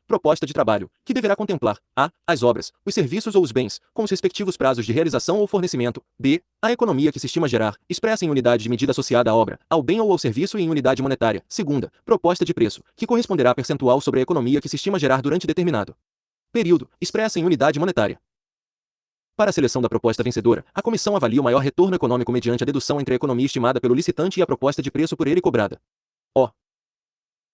Speaker 1: proposta de trabalho, que deverá contemplar, a, as obras, os serviços ou os bens, com os respectivos prazos de realização ou fornecimento, b, a economia que se estima gerar, expressa em unidade de medida associada à obra, ao bem ou ao serviço e em unidade monetária. Segunda, proposta de preço, que corresponderá a percentual sobre a economia que se estima gerar durante determinado período, expressa em unidade monetária. Para a seleção da proposta vencedora, a comissão avalia o maior retorno econômico mediante a dedução entre a economia estimada pelo licitante e a proposta de preço por ele cobrada. O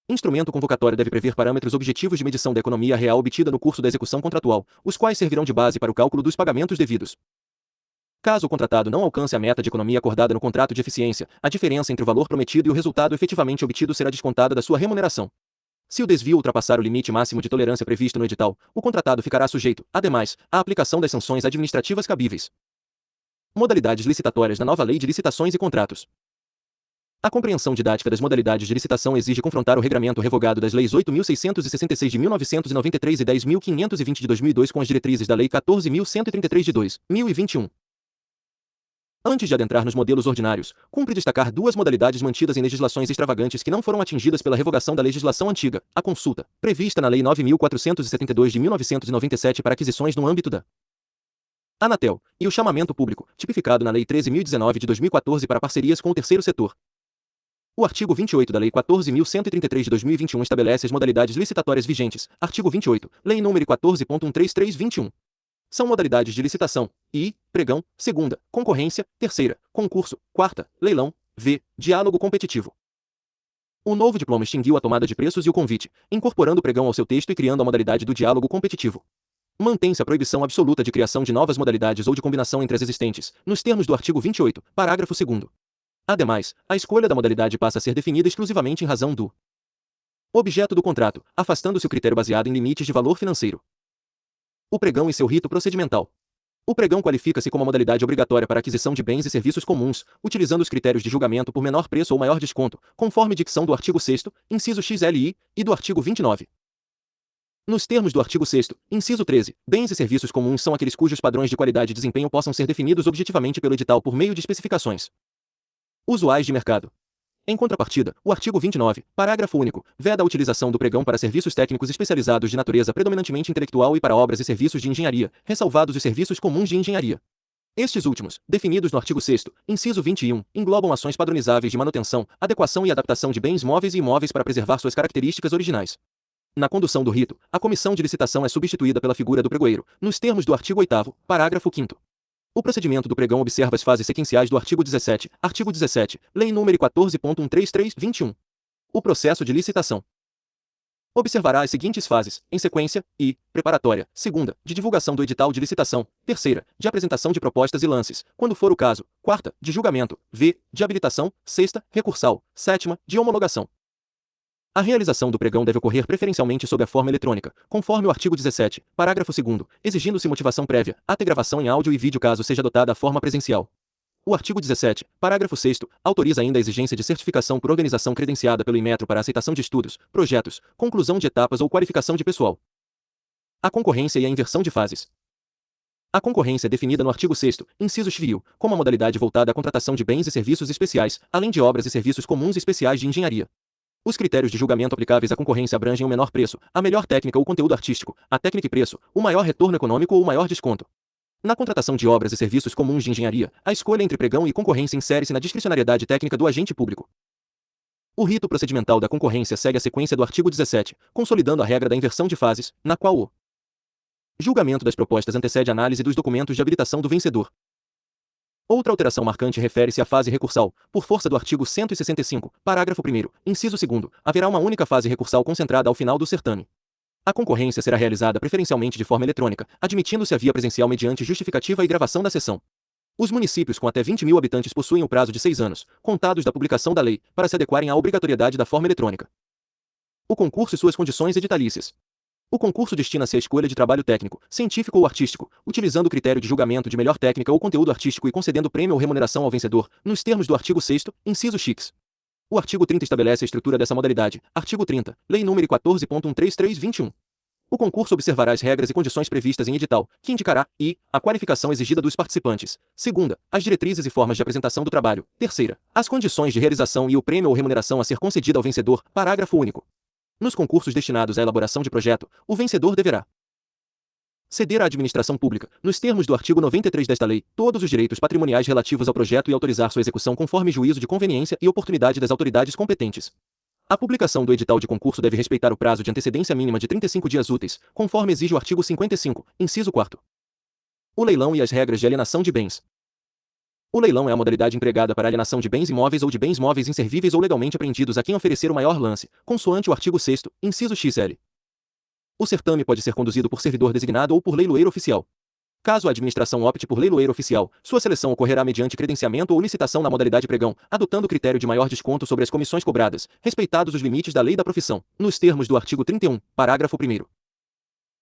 Speaker 1: instrumento convocatório deve prever parâmetros objetivos de medição da economia real obtida no curso da execução contratual, os quais servirão de base para o cálculo dos pagamentos devidos. Caso o contratado não alcance a meta de economia acordada no contrato de eficiência, a diferença entre o valor prometido e o resultado efetivamente obtido será descontada da sua remuneração. Se o desvio ultrapassar o limite máximo de tolerância previsto no edital, o contratado ficará sujeito, ademais, à aplicação das sanções administrativas cabíveis. Modalidades licitatórias da nova Lei de Licitações e Contratos. A compreensão didática das modalidades de licitação exige confrontar o regramento revogado das Leis 8.666 de 1993 e 10.520 de 2002 com as diretrizes da Lei 14.133 de 2021. Antes de adentrar nos modelos ordinários, cumpre destacar duas modalidades mantidas em legislações extravagantes que não foram atingidas pela revogação da legislação antiga: a consulta, prevista na Lei 9.472 de 1997 para aquisições no âmbito da Anatel, e o chamamento público, tipificado na Lei 13.019 de 2014 para parcerias com o terceiro setor. O artigo 28 da Lei 14.133 de 2021 estabelece as modalidades licitatórias vigentes. Artigo 28, Lei nº 14.133/21. São modalidades de licitação: pregão; segunda, concorrência; terceira, concurso; quarta, leilão; diálogo competitivo. O novo diploma extinguiu a tomada de preços e o convite, incorporando o pregão ao seu texto e criando a modalidade do diálogo competitivo. Mantém-se a proibição absoluta de criação de novas modalidades ou de combinação entre as existentes, nos termos do artigo 28, parágrafo 2º. Ademais, a escolha da modalidade passa a ser definida exclusivamente em razão do Objeto do contrato, afastando-se o critério baseado em limites de valor financeiro. O pregão e seu rito procedimental. O pregão qualifica-se como a modalidade obrigatória para aquisição de bens e serviços comuns, utilizando os critérios de julgamento por menor preço ou maior desconto, conforme dicção do artigo 6º, inciso XLI, e do artigo 29. Nos termos do artigo 6º, inciso 13, bens e serviços comuns são aqueles cujos padrões de qualidade e desempenho possam ser definidos objetivamente pelo edital por meio de especificações usuais de mercado. Em contrapartida, o artigo 29, parágrafo único, veda a utilização do pregão para serviços técnicos especializados de natureza predominantemente intelectual e para obras e serviços de engenharia, ressalvados os serviços comuns de engenharia. Estes últimos, definidos no artigo 6º, inciso 21, englobam ações padronizáveis de manutenção, adequação e adaptação de bens móveis e imóveis para preservar suas características originais. Na condução do rito, a comissão de licitação é substituída pela figura do pregoeiro, nos termos do artigo 8º, parágrafo 5º. O procedimento do pregão observa as fases sequenciais do artigo 17, Lei nº 14.133/21. O processo de licitação observará as seguintes fases, em sequência: I, preparatória; segunda, de divulgação do edital de licitação; terceira, de apresentação de propostas e lances, quando for o caso; quarta, de julgamento; V, de habilitação; sexta, recursal; sétima, de homologação. A realização do pregão deve ocorrer preferencialmente sob a forma eletrônica, conforme o artigo 17, parágrafo 2º, exigindo-se motivação prévia, até gravação em áudio e vídeo caso seja adotada a forma presencial. O artigo 17, parágrafo 6º, autoriza ainda a exigência de certificação por organização credenciada pelo Inmetro para aceitação de estudos, projetos, conclusão de etapas ou qualificação de pessoal. A concorrência e a inversão de fases. A concorrência é definida no artigo 6º, inciso civil, como a modalidade voltada à contratação de bens e serviços especiais, além de obras e serviços comuns e especiais de engenharia. Os critérios de julgamento aplicáveis à concorrência abrangem o menor preço, a melhor técnica ou conteúdo artístico, a técnica e preço, o maior retorno econômico ou o maior desconto. Na contratação de obras e serviços comuns de engenharia, a escolha entre pregão e concorrência insere-se na discricionariedade técnica do agente público. O rito procedimental da concorrência segue a sequência do artigo 17, consolidando a regra da inversão de fases, na qual o julgamento das propostas antecede a análise dos documentos de habilitação do vencedor. Outra alteração marcante refere-se à fase recursal. Por força do artigo 165, parágrafo 1º, inciso 2º, haverá uma única fase recursal concentrada ao final do certame. A concorrência será realizada preferencialmente de forma eletrônica, admitindo-se a via presencial mediante justificativa e gravação da sessão. Os municípios com até 20.000 habitantes possuem o prazo de 6 anos, contados da publicação da lei, para se adequarem à obrigatoriedade da forma eletrônica. O concurso e suas condições editalícias. O concurso destina-se à escolha de trabalho técnico, científico ou artístico, utilizando o critério de julgamento de melhor técnica ou conteúdo artístico e concedendo prêmio ou remuneração ao vencedor, nos termos do artigo 6º, inciso X. O artigo 30 estabelece a estrutura dessa modalidade. Artigo 30, Lei nº 14.133/21. O concurso observará as regras e condições previstas em edital, que indicará, I, a qualificação exigida dos participantes; segunda, as diretrizes e formas de apresentação do trabalho; terceira, as condições de realização e o prêmio ou remuneração a ser concedida ao vencedor. Parágrafo único. Nos concursos destinados à elaboração de projeto, o vencedor deverá ceder à administração pública, nos termos do artigo 93 desta lei, todos os direitos patrimoniais relativos ao projeto e autorizar sua execução conforme juízo de conveniência e oportunidade das autoridades competentes. A publicação do edital de concurso deve respeitar o prazo de antecedência mínima de 35 dias úteis, conforme exige o artigo 55, inciso 4º. O leilão e as regras de alienação de bens. O leilão é a modalidade empregada para alienação de bens imóveis ou de bens móveis inservíveis ou legalmente apreendidos a quem oferecer o maior lance, consoante o artigo 6º, inciso XL. O certame pode ser conduzido por servidor designado ou por leiloeiro oficial. Caso a administração opte por leiloeiro oficial, sua seleção ocorrerá mediante credenciamento ou licitação na modalidade pregão, adotando o critério de maior desconto sobre as comissões cobradas, respeitados os limites da lei da profissão, nos termos do artigo 31, parágrafo 1º.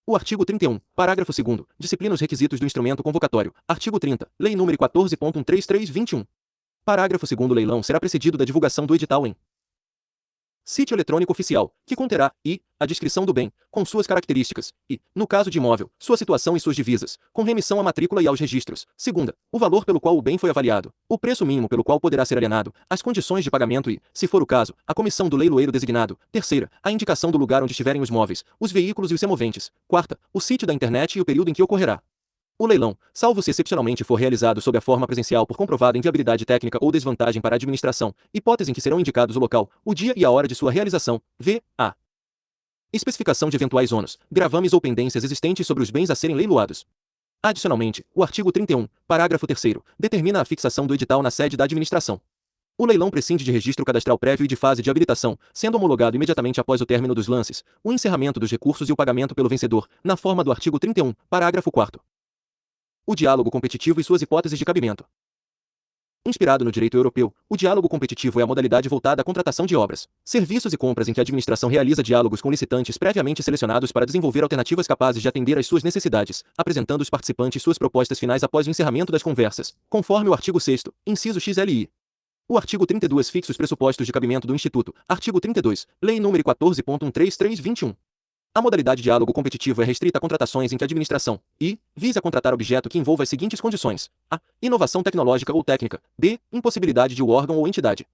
Speaker 1: O artigo 31, parágrafo 2º, disciplina os requisitos do instrumento convocatório. Artigo 30, Lei nº 14.133/21. Parágrafo 2º. O leilão será precedido da divulgação do edital em sítio eletrônico oficial, que conterá, I, a descrição do bem, com suas características, e, no caso de imóvel, sua situação e suas divisas, com remissão à matrícula e aos registros. Segunda, o valor pelo qual o bem foi avaliado, o preço mínimo pelo qual poderá ser alienado, as condições de pagamento e, se for o caso, a comissão do leiloeiro designado. Terceira, a indicação do lugar onde estiverem os móveis, os veículos e os semoventes. Quarta, o sítio da internet e o período em que ocorrerá. O leilão, salvo se excepcionalmente for realizado sob a forma presencial por comprovada inviabilidade técnica ou desvantagem para a administração, hipótese em que serão indicados o local, o dia e a hora de sua realização, v.a. especificação de eventuais ônus, gravames ou pendências existentes sobre os bens a serem leiloados. Adicionalmente, o artigo 31, parágrafo 3º, determina a fixação do edital na sede da administração. O leilão prescinde de registro cadastral prévio e de fase de habilitação, sendo homologado imediatamente após o término dos lances, o encerramento dos recursos e o pagamento pelo vencedor, na forma do artigo 31, parágrafo 4º. O diálogo competitivo e suas hipóteses de cabimento. Inspirado no direito europeu, o diálogo competitivo é a modalidade voltada à contratação de obras, serviços e compras em que a administração realiza diálogos com licitantes previamente selecionados para desenvolver alternativas capazes de atender às suas necessidades, apresentando aos participantes suas propostas finais após o encerramento das conversas, conforme o artigo 6º, inciso XLI. O artigo 32 fixa os pressupostos de cabimento do Instituto. Artigo 32, Lei nº 14.133/21. A modalidade diálogo competitivo é restrita a contratações em que a administração, I, visa contratar objeto que envolva as seguintes condições: a. Inovação tecnológica ou técnica. B. Impossibilidade de o órgão ou entidade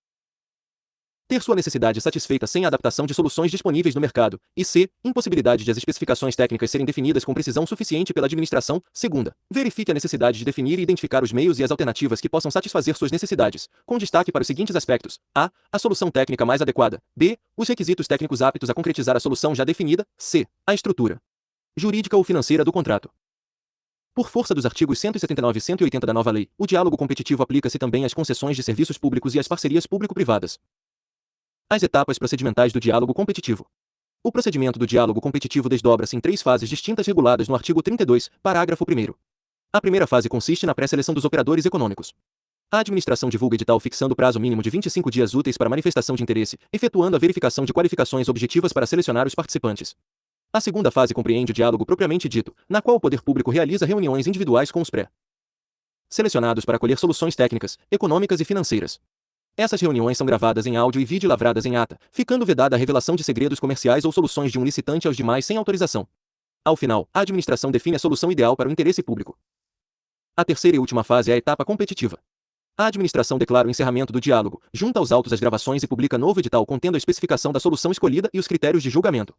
Speaker 1: ter sua necessidade satisfeita sem a adaptação de soluções disponíveis no mercado, e c. Impossibilidade de as especificações técnicas serem definidas com precisão suficiente pela administração. Segunda, verifique a necessidade de definir e identificar os meios e as alternativas que possam satisfazer suas necessidades, com destaque para os seguintes aspectos: a solução técnica mais adequada. B. Os requisitos técnicos aptos a concretizar a solução já definida. C. A estrutura jurídica ou financeira do contrato. Por força dos artigos 179 e 180 da nova lei, o diálogo competitivo aplica-se também às concessões de serviços públicos e às parcerias público-privadas. As etapas procedimentais do diálogo competitivo. O procedimento do diálogo competitivo desdobra-se em 3 fases distintas reguladas no artigo 32, parágrafo 1º. A primeira fase consiste na pré-seleção dos operadores econômicos. A administração divulga edital fixando prazo mínimo de 25 dias úteis para manifestação de interesse, efetuando a verificação de qualificações objetivas para selecionar os participantes. A segunda fase compreende o diálogo propriamente dito, na qual o poder público realiza reuniões individuais com os pré-selecionados para colher soluções técnicas, econômicas e financeiras. Essas reuniões são gravadas em áudio e vídeo e lavradas em ata, ficando vedada a revelação de segredos comerciais ou soluções de um licitante aos demais sem autorização. Ao final, a administração define a solução ideal para o interesse público. A terceira e última fase é a etapa competitiva. A administração declara o encerramento do diálogo, junta aos autos as gravações e publica novo edital contendo a especificação da solução escolhida e os critérios de julgamento.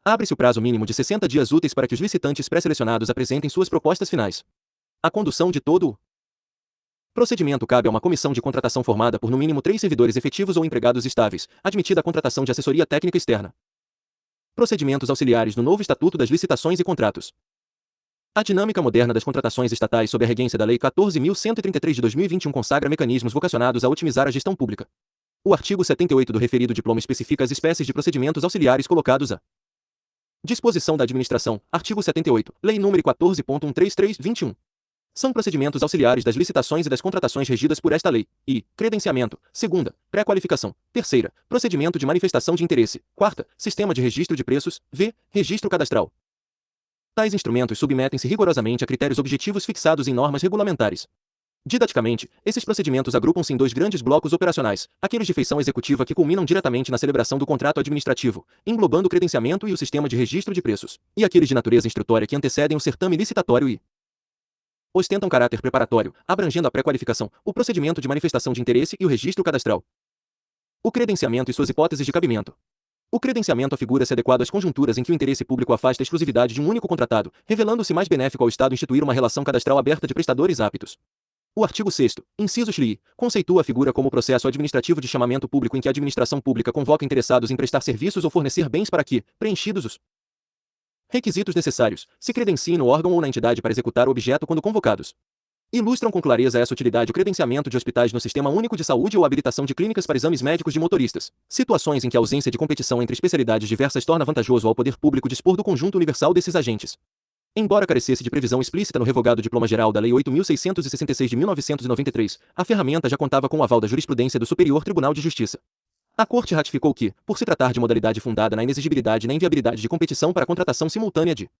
Speaker 1: Abre-se o prazo mínimo de 60 dias úteis para que os licitantes pré-selecionados apresentem suas propostas finais. A condução de todo o procedimento cabe a uma comissão de contratação formada por no mínimo 3 servidores efetivos ou empregados estáveis, admitida a contratação de assessoria técnica externa. Procedimentos auxiliares no novo Estatuto das Licitações e Contratos. A dinâmica moderna das contratações estatais sob a regência da Lei 14.133 de 2021 consagra mecanismos vocacionados a otimizar a gestão pública. O artigo 78 do referido diploma especifica as espécies de procedimentos auxiliares colocados à disposição da administração. Artigo 78, Lei nº 14.133/21. São procedimentos auxiliares das licitações e das contratações regidas por esta lei. I. Credenciamento. Segunda, pré-qualificação. Terceira, procedimento de manifestação de interesse. Quarta, sistema de registro de preços. V. Registro cadastral. Tais instrumentos submetem-se rigorosamente a critérios objetivos fixados em normas regulamentares. Didaticamente, esses procedimentos agrupam-se em 2 grandes blocos operacionais, aqueles de feição executiva que culminam diretamente na celebração do contrato administrativo, englobando o credenciamento e o sistema de registro de preços, e aqueles de natureza instrutória que antecedem o certame licitatório e ostentam caráter preparatório, abrangendo a pré-qualificação, o procedimento de manifestação de interesse e o registro cadastral. O credenciamento e suas hipóteses de cabimento. O credenciamento afigura-se adequado às conjunturas em que o interesse público afasta a exclusividade de um único contratado, revelando-se mais benéfico ao Estado instituir uma relação cadastral aberta de prestadores aptos. O artigo 6º, inciso XLI, conceitua a figura como processo administrativo de chamamento público em que a administração pública convoca interessados em prestar serviços ou fornecer bens para que, preenchidos os requisitos necessários, se credenciem no órgão ou na entidade para executar o objeto quando convocados. Ilustram com clareza essa utilidade o credenciamento de hospitais no Sistema Único de Saúde ou a habilitação de clínicas para exames médicos de motoristas, situações em que a ausência de competição entre especialidades diversas torna vantajoso ao poder público dispor do conjunto universal desses agentes. Embora carecesse de previsão explícita no revogado Diploma Geral da Lei 8.666 de 1993, a ferramenta já contava com o aval da jurisprudência do Superior Tribunal de Justiça. A Corte ratificou que, por se tratar de modalidade fundada na inexigibilidade e na inviabilidade de competição para a contratação simultânea de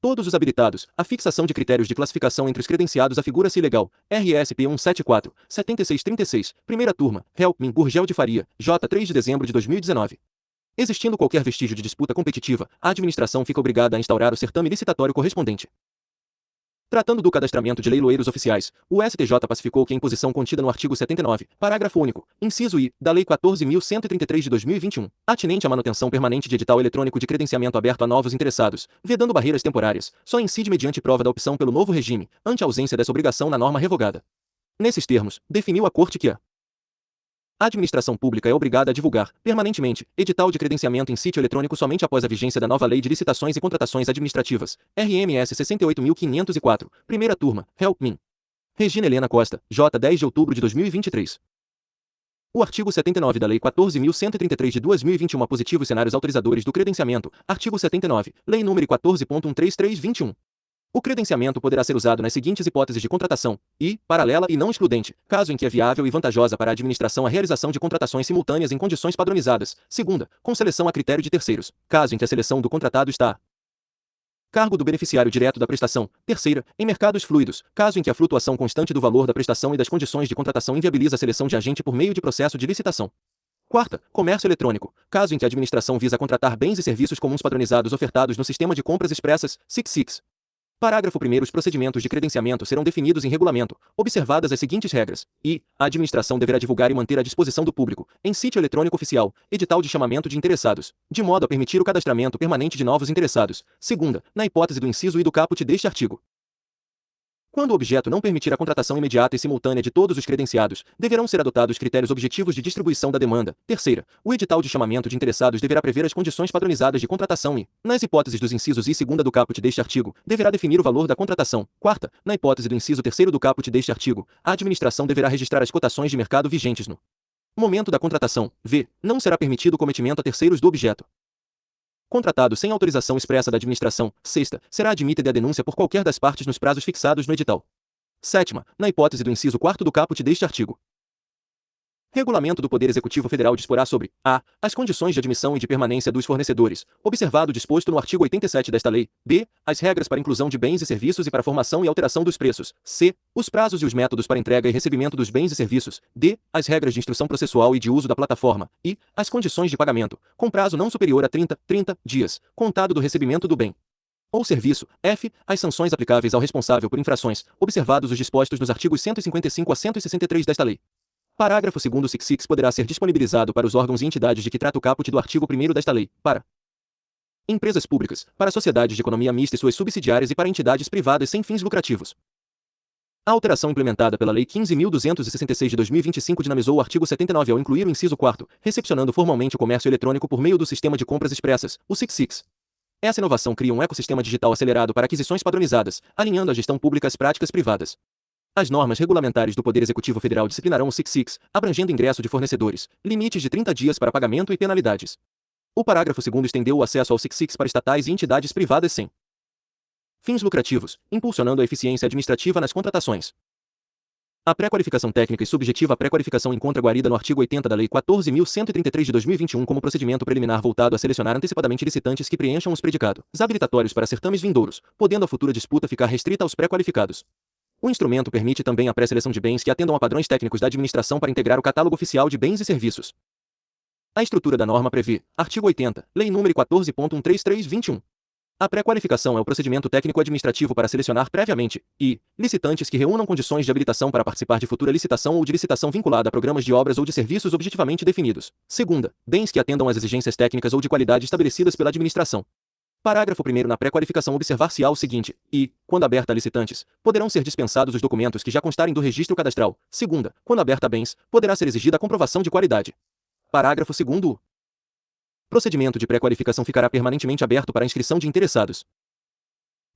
Speaker 1: todos os habilitados, a fixação de critérios de classificação entre os credenciados afigura-se ilegal. RSP 174, 7636, primeira turma, Helpmin Gurgel de Faria, J. 3 de dezembro de 2019. Existindo qualquer vestígio de disputa competitiva, a administração fica obrigada a instaurar o certame licitatório correspondente. Tratando do cadastramento de leiloeiros oficiais, o STJ pacificou que a imposição contida no artigo 79, parágrafo único, inciso I, da Lei 14.133 de 2021, atinente à manutenção permanente de edital eletrônico de credenciamento aberto a novos interessados, vedando barreiras temporárias, só incide mediante prova da opção pelo novo regime, ante a ausência dessa obrigação na norma revogada. Nesses termos, definiu a Corte que a administração pública é obrigada a divulgar, permanentemente, edital de credenciamento em sítio eletrônico somente após a vigência da nova Lei de Licitações e Contratações Administrativas, RMS 68.504, primeira turma, Helpmin. Regina Helena Costa, J. 10 de outubro de 2023. O artigo 79 da Lei 14.133 de 2021 positivos cenários autorizadores do credenciamento, artigo 79, Lei nº 14.133/21. O credenciamento poderá ser usado nas seguintes hipóteses de contratação: I, paralela e não excludente, caso em que é viável e vantajosa para a administração a realização de contratações simultâneas em condições padronizadas. Segunda, com seleção a critério de terceiros, caso em que a seleção do contratado está a cargo do beneficiário direto da prestação. Terceira, em mercados fluidos, caso em que a flutuação constante do valor da prestação e das condições de contratação inviabiliza a seleção de agente por meio de processo de licitação. Quarta, comércio eletrônico, caso em que a administração visa contratar bens e serviços comuns padronizados ofertados no sistema de compras expressas, SIC-SICS. Parágrafo 1º. Os procedimentos de credenciamento serão definidos em regulamento, observadas as seguintes regras. I. A administração deverá divulgar e manter à disposição do público, em sítio eletrônico oficial, edital de chamamento de interessados, de modo a permitir o cadastramento permanente de novos interessados. Segunda, na hipótese do inciso I do caput deste artigo, quando o objeto não permitir a contratação imediata e simultânea de todos os credenciados, deverão ser adotados critérios objetivos de distribuição da demanda. Terceira, o edital de chamamento de interessados deverá prever as condições padronizadas de contratação e, nas hipóteses dos incisos I e segunda do caput deste artigo, deverá definir o valor da contratação. Quarta, na hipótese do inciso terceiro do caput deste artigo, a administração deverá registrar as cotações de mercado vigentes no momento da contratação. V. Não será permitido o cometimento a terceiros do objeto contratado sem autorização expressa da administração. Sexta, será admitida a denúncia por qualquer das partes nos prazos fixados no edital. Sétima, na hipótese do inciso 4º do caput deste artigo, Regulamento do Poder Executivo Federal disporá sobre a. As condições de admissão e de permanência dos fornecedores, observado o disposto no artigo 87 desta lei. B. As regras para inclusão de bens e serviços e para formação e alteração dos preços. C. Os prazos e os métodos para entrega e recebimento dos bens e serviços. D. As regras de instrução processual e de uso da plataforma. E. As condições de pagamento, com prazo não superior a 30 dias, contado do recebimento do bem ou serviço. F. As sanções aplicáveis ao responsável por infrações, observados os dispostos nos artigos 155 a 163 desta lei. Parágrafo 2º. O SIC-SICS poderá ser disponibilizado para os órgãos e entidades de que trata o caput do artigo 1º desta lei, para empresas públicas, para sociedades de economia mista e suas subsidiárias e para entidades privadas sem fins lucrativos. A alteração implementada pela Lei 15.266 de 2025 dinamizou o artigo 79 ao incluir o inciso 4º, recepcionando formalmente o comércio eletrônico por meio do sistema de compras expressas, o SIC-SICS. Essa inovação cria um ecossistema digital acelerado para aquisições padronizadas, alinhando a gestão pública às práticas privadas. As normas regulamentares do Poder Executivo Federal disciplinarão o SIC-SICS, abrangendo ingresso de fornecedores, limites de 30 dias para pagamento e penalidades. O parágrafo 2º estendeu o acesso ao SIC-SICS para estatais e entidades privadas sem fins lucrativos, impulsionando a eficiência administrativa nas contratações. A pré-qualificação técnica e subjetiva. A pré-qualificação encontra guarida no artigo 80 da Lei 14.133 de 2021 como procedimento preliminar voltado a selecionar antecipadamente licitantes que preencham os predicados habilitatórios para certames vindouros, podendo a futura disputa ficar restrita aos pré-qualificados. O instrumento permite também a pré-seleção de bens que atendam a padrões técnicos da administração para integrar o catálogo oficial de bens e serviços. A estrutura da norma prevê, artigo 80, Lei nº 14.133/21. A pré-qualificação é o procedimento técnico-administrativo para selecionar previamente, e, licitantes que reúnam condições de habilitação para participar de futura licitação ou de licitação vinculada a programas de obras ou de serviços objetivamente definidos. Segunda, bens que atendam às exigências técnicas ou de qualidade estabelecidas pela administração. Parágrafo 1º. Na pré-qualificação observar-se-á o seguinte: e, quando aberta a licitantes, poderão ser dispensados os documentos que já constarem do registro cadastral. Segunda, quando aberta a bens, poderá ser exigida a comprovação de qualidade. Parágrafo 2º. O procedimento de pré-qualificação ficará permanentemente aberto para a inscrição de interessados.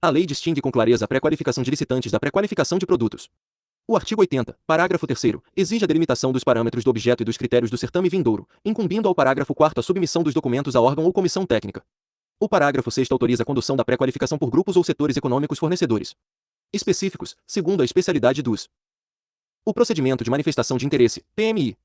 Speaker 1: A lei distingue com clareza a pré-qualificação de licitantes da pré-qualificação de produtos. O artigo 80, parágrafo 3º, exige a delimitação dos parâmetros do objeto e dos critérios do certame vindouro, incumbindo ao parágrafo 4º a submissão dos documentos a órgão ou comissão técnica. O parágrafo 6º autoriza a condução da pré-qualificação por grupos ou setores econômicos fornecedores específicos, segundo a especialidade dos. O procedimento de manifestação de interesse, PMI.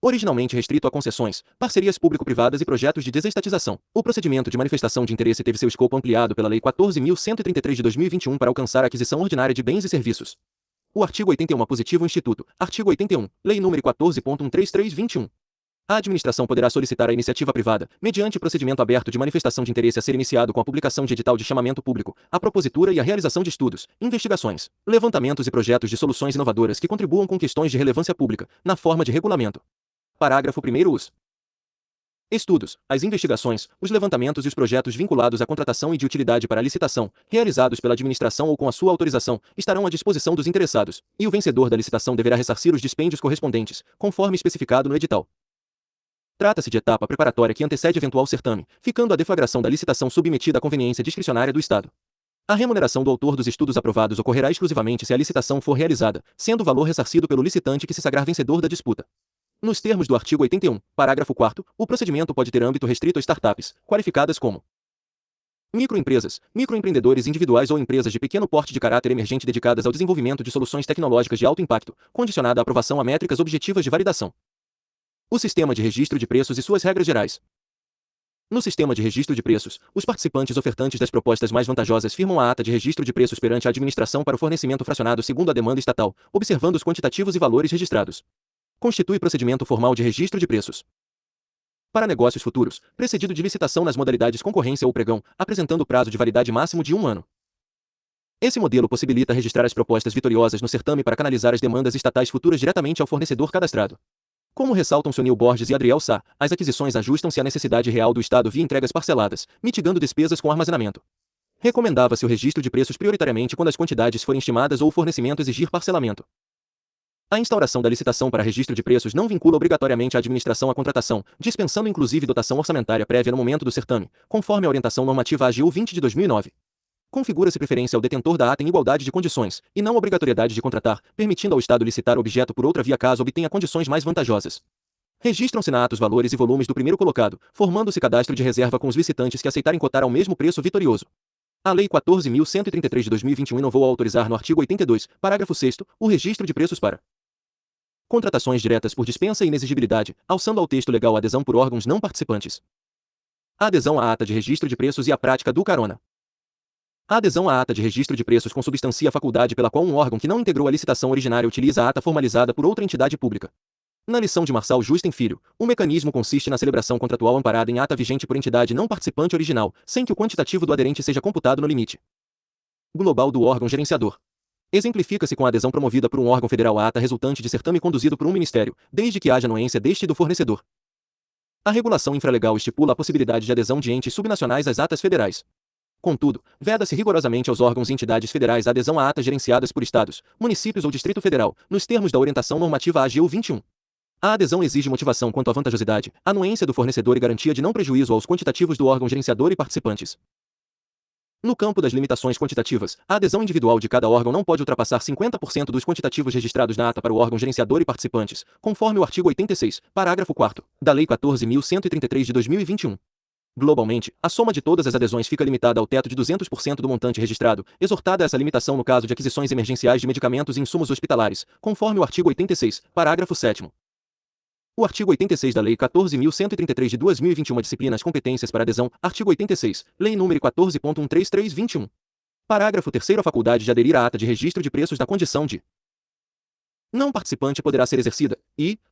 Speaker 1: Originalmente restrito a concessões, parcerias público-privadas e projetos de desestatização, o procedimento de manifestação de interesse teve seu escopo ampliado pela Lei 14.133 de 2021 para alcançar a aquisição ordinária de bens e serviços. O artigo 81 positivo Instituto. Artigo 81, Lei nº 14.133/21. A administração poderá solicitar à iniciativa privada, mediante procedimento aberto de manifestação de interesse a ser iniciado com a publicação de edital de chamamento público, a propositura e a realização de estudos, investigações, levantamentos e projetos de soluções inovadoras que contribuam com questões de relevância pública, na forma de regulamento. Parágrafo 1º. Os estudos, as investigações, os levantamentos e os projetos vinculados à contratação e de utilidade para a licitação, realizados pela administração ou com a sua autorização, estarão à disposição dos interessados, e o vencedor da licitação deverá ressarcir os dispêndios correspondentes, conforme especificado no edital. Trata-se de etapa preparatória que antecede eventual certame, ficando a deflagração da licitação submetida à conveniência discricionária do Estado. A remuneração do autor dos estudos aprovados ocorrerá exclusivamente se a licitação for realizada, sendo o valor ressarcido pelo licitante que se sagrar vencedor da disputa. Nos termos do artigo 81, parágrafo 4º, o procedimento pode ter âmbito restrito a startups, qualificadas como Microempresas, microempreendedores individuais ou empresas de pequeno porte de caráter emergente dedicadas ao desenvolvimento de soluções tecnológicas de alto impacto, condicionada à aprovação a métricas objetivas de validação. O sistema de registro de preços e suas regras gerais. No sistema de registro de preços, os participantes ofertantes das propostas mais vantajosas firmam a ata de registro de preços perante a administração para o fornecimento fracionado segundo a demanda estatal, observando os quantitativos e valores registrados. Constitui procedimento formal de registro de preços. Para negócios futuros, precedido de licitação nas modalidades concorrência ou pregão, apresentando prazo de validade máximo de 1 ano. Esse modelo possibilita registrar as propostas vitoriosas no certame para canalizar as demandas estatais futuras diretamente ao fornecedor cadastrado. Como ressaltam Sunil Borges e Adriel Sá, as aquisições ajustam-se à necessidade real do Estado via entregas parceladas, mitigando despesas com armazenamento. Recomendava-se o registro de preços prioritariamente quando as quantidades forem estimadas ou o fornecimento exigir parcelamento. A instauração da licitação para registro de preços não vincula obrigatoriamente a administração à contratação, dispensando inclusive dotação orçamentária prévia no momento do certame, conforme a orientação normativa AGU 20 de 2009. Configura-se preferência ao detentor da ata em igualdade de condições, e não obrigatoriedade de contratar, permitindo ao Estado licitar o objeto por outra via caso obtenha condições mais vantajosas. Registram-se na ata os valores e volumes do primeiro colocado, formando-se cadastro de reserva com os licitantes que aceitarem cotar ao mesmo preço vitorioso. A Lei 14.133 de 2021 inovou ao autorizar no artigo 82, parágrafo 6º, o registro de preços para contratações diretas por dispensa e inexigibilidade, alçando ao texto legal a adesão por órgãos não participantes. A adesão à ata de registro de preços e à prática do carona. A adesão à ata de registro de preços consubstancia a faculdade pela qual um órgão que não integrou a licitação originária utiliza a ata formalizada por outra entidade pública. Na lição de Marçal Justen Filho, o mecanismo consiste na celebração contratual amparada em ata vigente por entidade não participante original, sem que o quantitativo do aderente seja computado no limite global do órgão gerenciador. Exemplifica-se com a adesão promovida por um órgão federal à ata resultante de certame conduzido por um ministério, desde que haja anuência deste e do fornecedor. A regulação infralegal estipula a possibilidade de adesão de entes subnacionais às atas federais. Contudo, veda-se rigorosamente aos órgãos e entidades federais a adesão a atas gerenciadas por estados, municípios ou Distrito Federal, nos termos da orientação normativa AGU 21. A adesão exige motivação quanto à vantajosidade, anuência do fornecedor e garantia de não prejuízo aos quantitativos do órgão gerenciador e participantes. No campo das limitações quantitativas, a adesão individual de cada órgão não pode ultrapassar 50% dos quantitativos registrados na ata para o órgão gerenciador e participantes, conforme o artigo 86, parágrafo 4º, da Lei 14.133 de 2021. Globalmente, a soma de todas as adesões fica limitada ao teto de 200% do montante registrado, exortada essa limitação no caso de aquisições emergenciais de medicamentos e insumos hospitalares, conforme o artigo 86, parágrafo 7º. O artigo 86 da Lei 14.133 de 2021 disciplina as competências para adesão, artigo 86, Lei nº 14.133/21. Parágrafo 3º. A faculdade de aderir à ata de registro de preços da condição de não participante poderá ser exercida,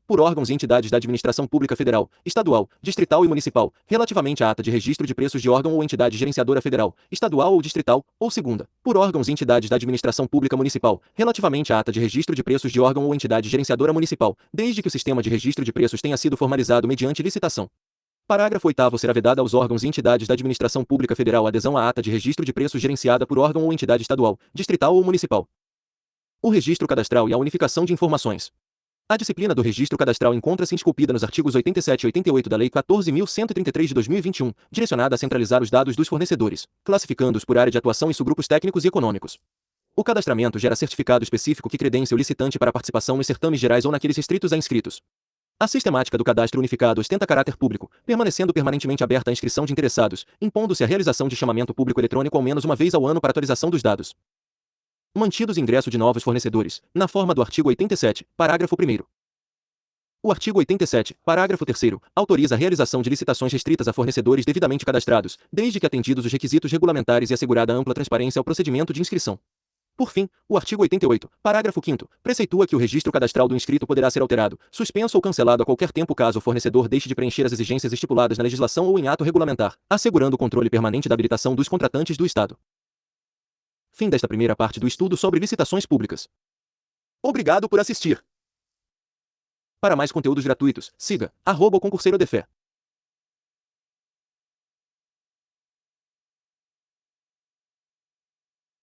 Speaker 1: por órgãos e entidades da administração pública federal, estadual, distrital e municipal, relativamente à ata de registro de preços de órgão ou entidade gerenciadora federal, estadual ou distrital, ou segunda, por órgãos e entidades da administração pública municipal, relativamente à ata de registro de preços de órgão ou entidade gerenciadora municipal, desde que o sistema de registro de preços tenha sido formalizado mediante licitação. Parágrafo 8º. Será vedada aos órgãos e entidades da administração pública federal a adesão à ata de registro de preços gerenciada por órgão ou entidade estadual, distrital ou municipal. O registro cadastral e a unificação de informações. A disciplina do registro cadastral encontra-se esculpida nos artigos 87 e 88 da Lei 14.133 de 2021, direcionada a centralizar os dados dos fornecedores, classificando-os por área de atuação e subgrupos técnicos e econômicos. O cadastramento gera certificado específico que credencia o licitante para a participação nos certames gerais ou naqueles restritos a inscritos. A sistemática do cadastro unificado ostenta caráter público, permanecendo permanentemente aberta à inscrição de interessados, impondo-se a realização de chamamento público eletrônico ao menos uma vez ao ano para atualização dos dados. Mantidos ingresso de novos fornecedores, na forma do artigo 87, parágrafo 1º. O artigo 87, parágrafo 3º, autoriza a realização de licitações restritas a fornecedores devidamente cadastrados, desde que atendidos os requisitos regulamentares e assegurada ampla transparência ao procedimento de inscrição. Por fim, o artigo 88, parágrafo 5º, preceitua que o registro cadastral do inscrito poderá ser alterado, suspenso ou cancelado a qualquer tempo caso o fornecedor deixe de preencher as exigências estipuladas na legislação ou em ato regulamentar, assegurando o controle permanente da habilitação dos contratantes do Estado. Fim desta primeira parte do estudo sobre licitações públicas. Obrigado por assistir. Para mais conteúdos gratuitos, siga @o Concurseiro de Fé.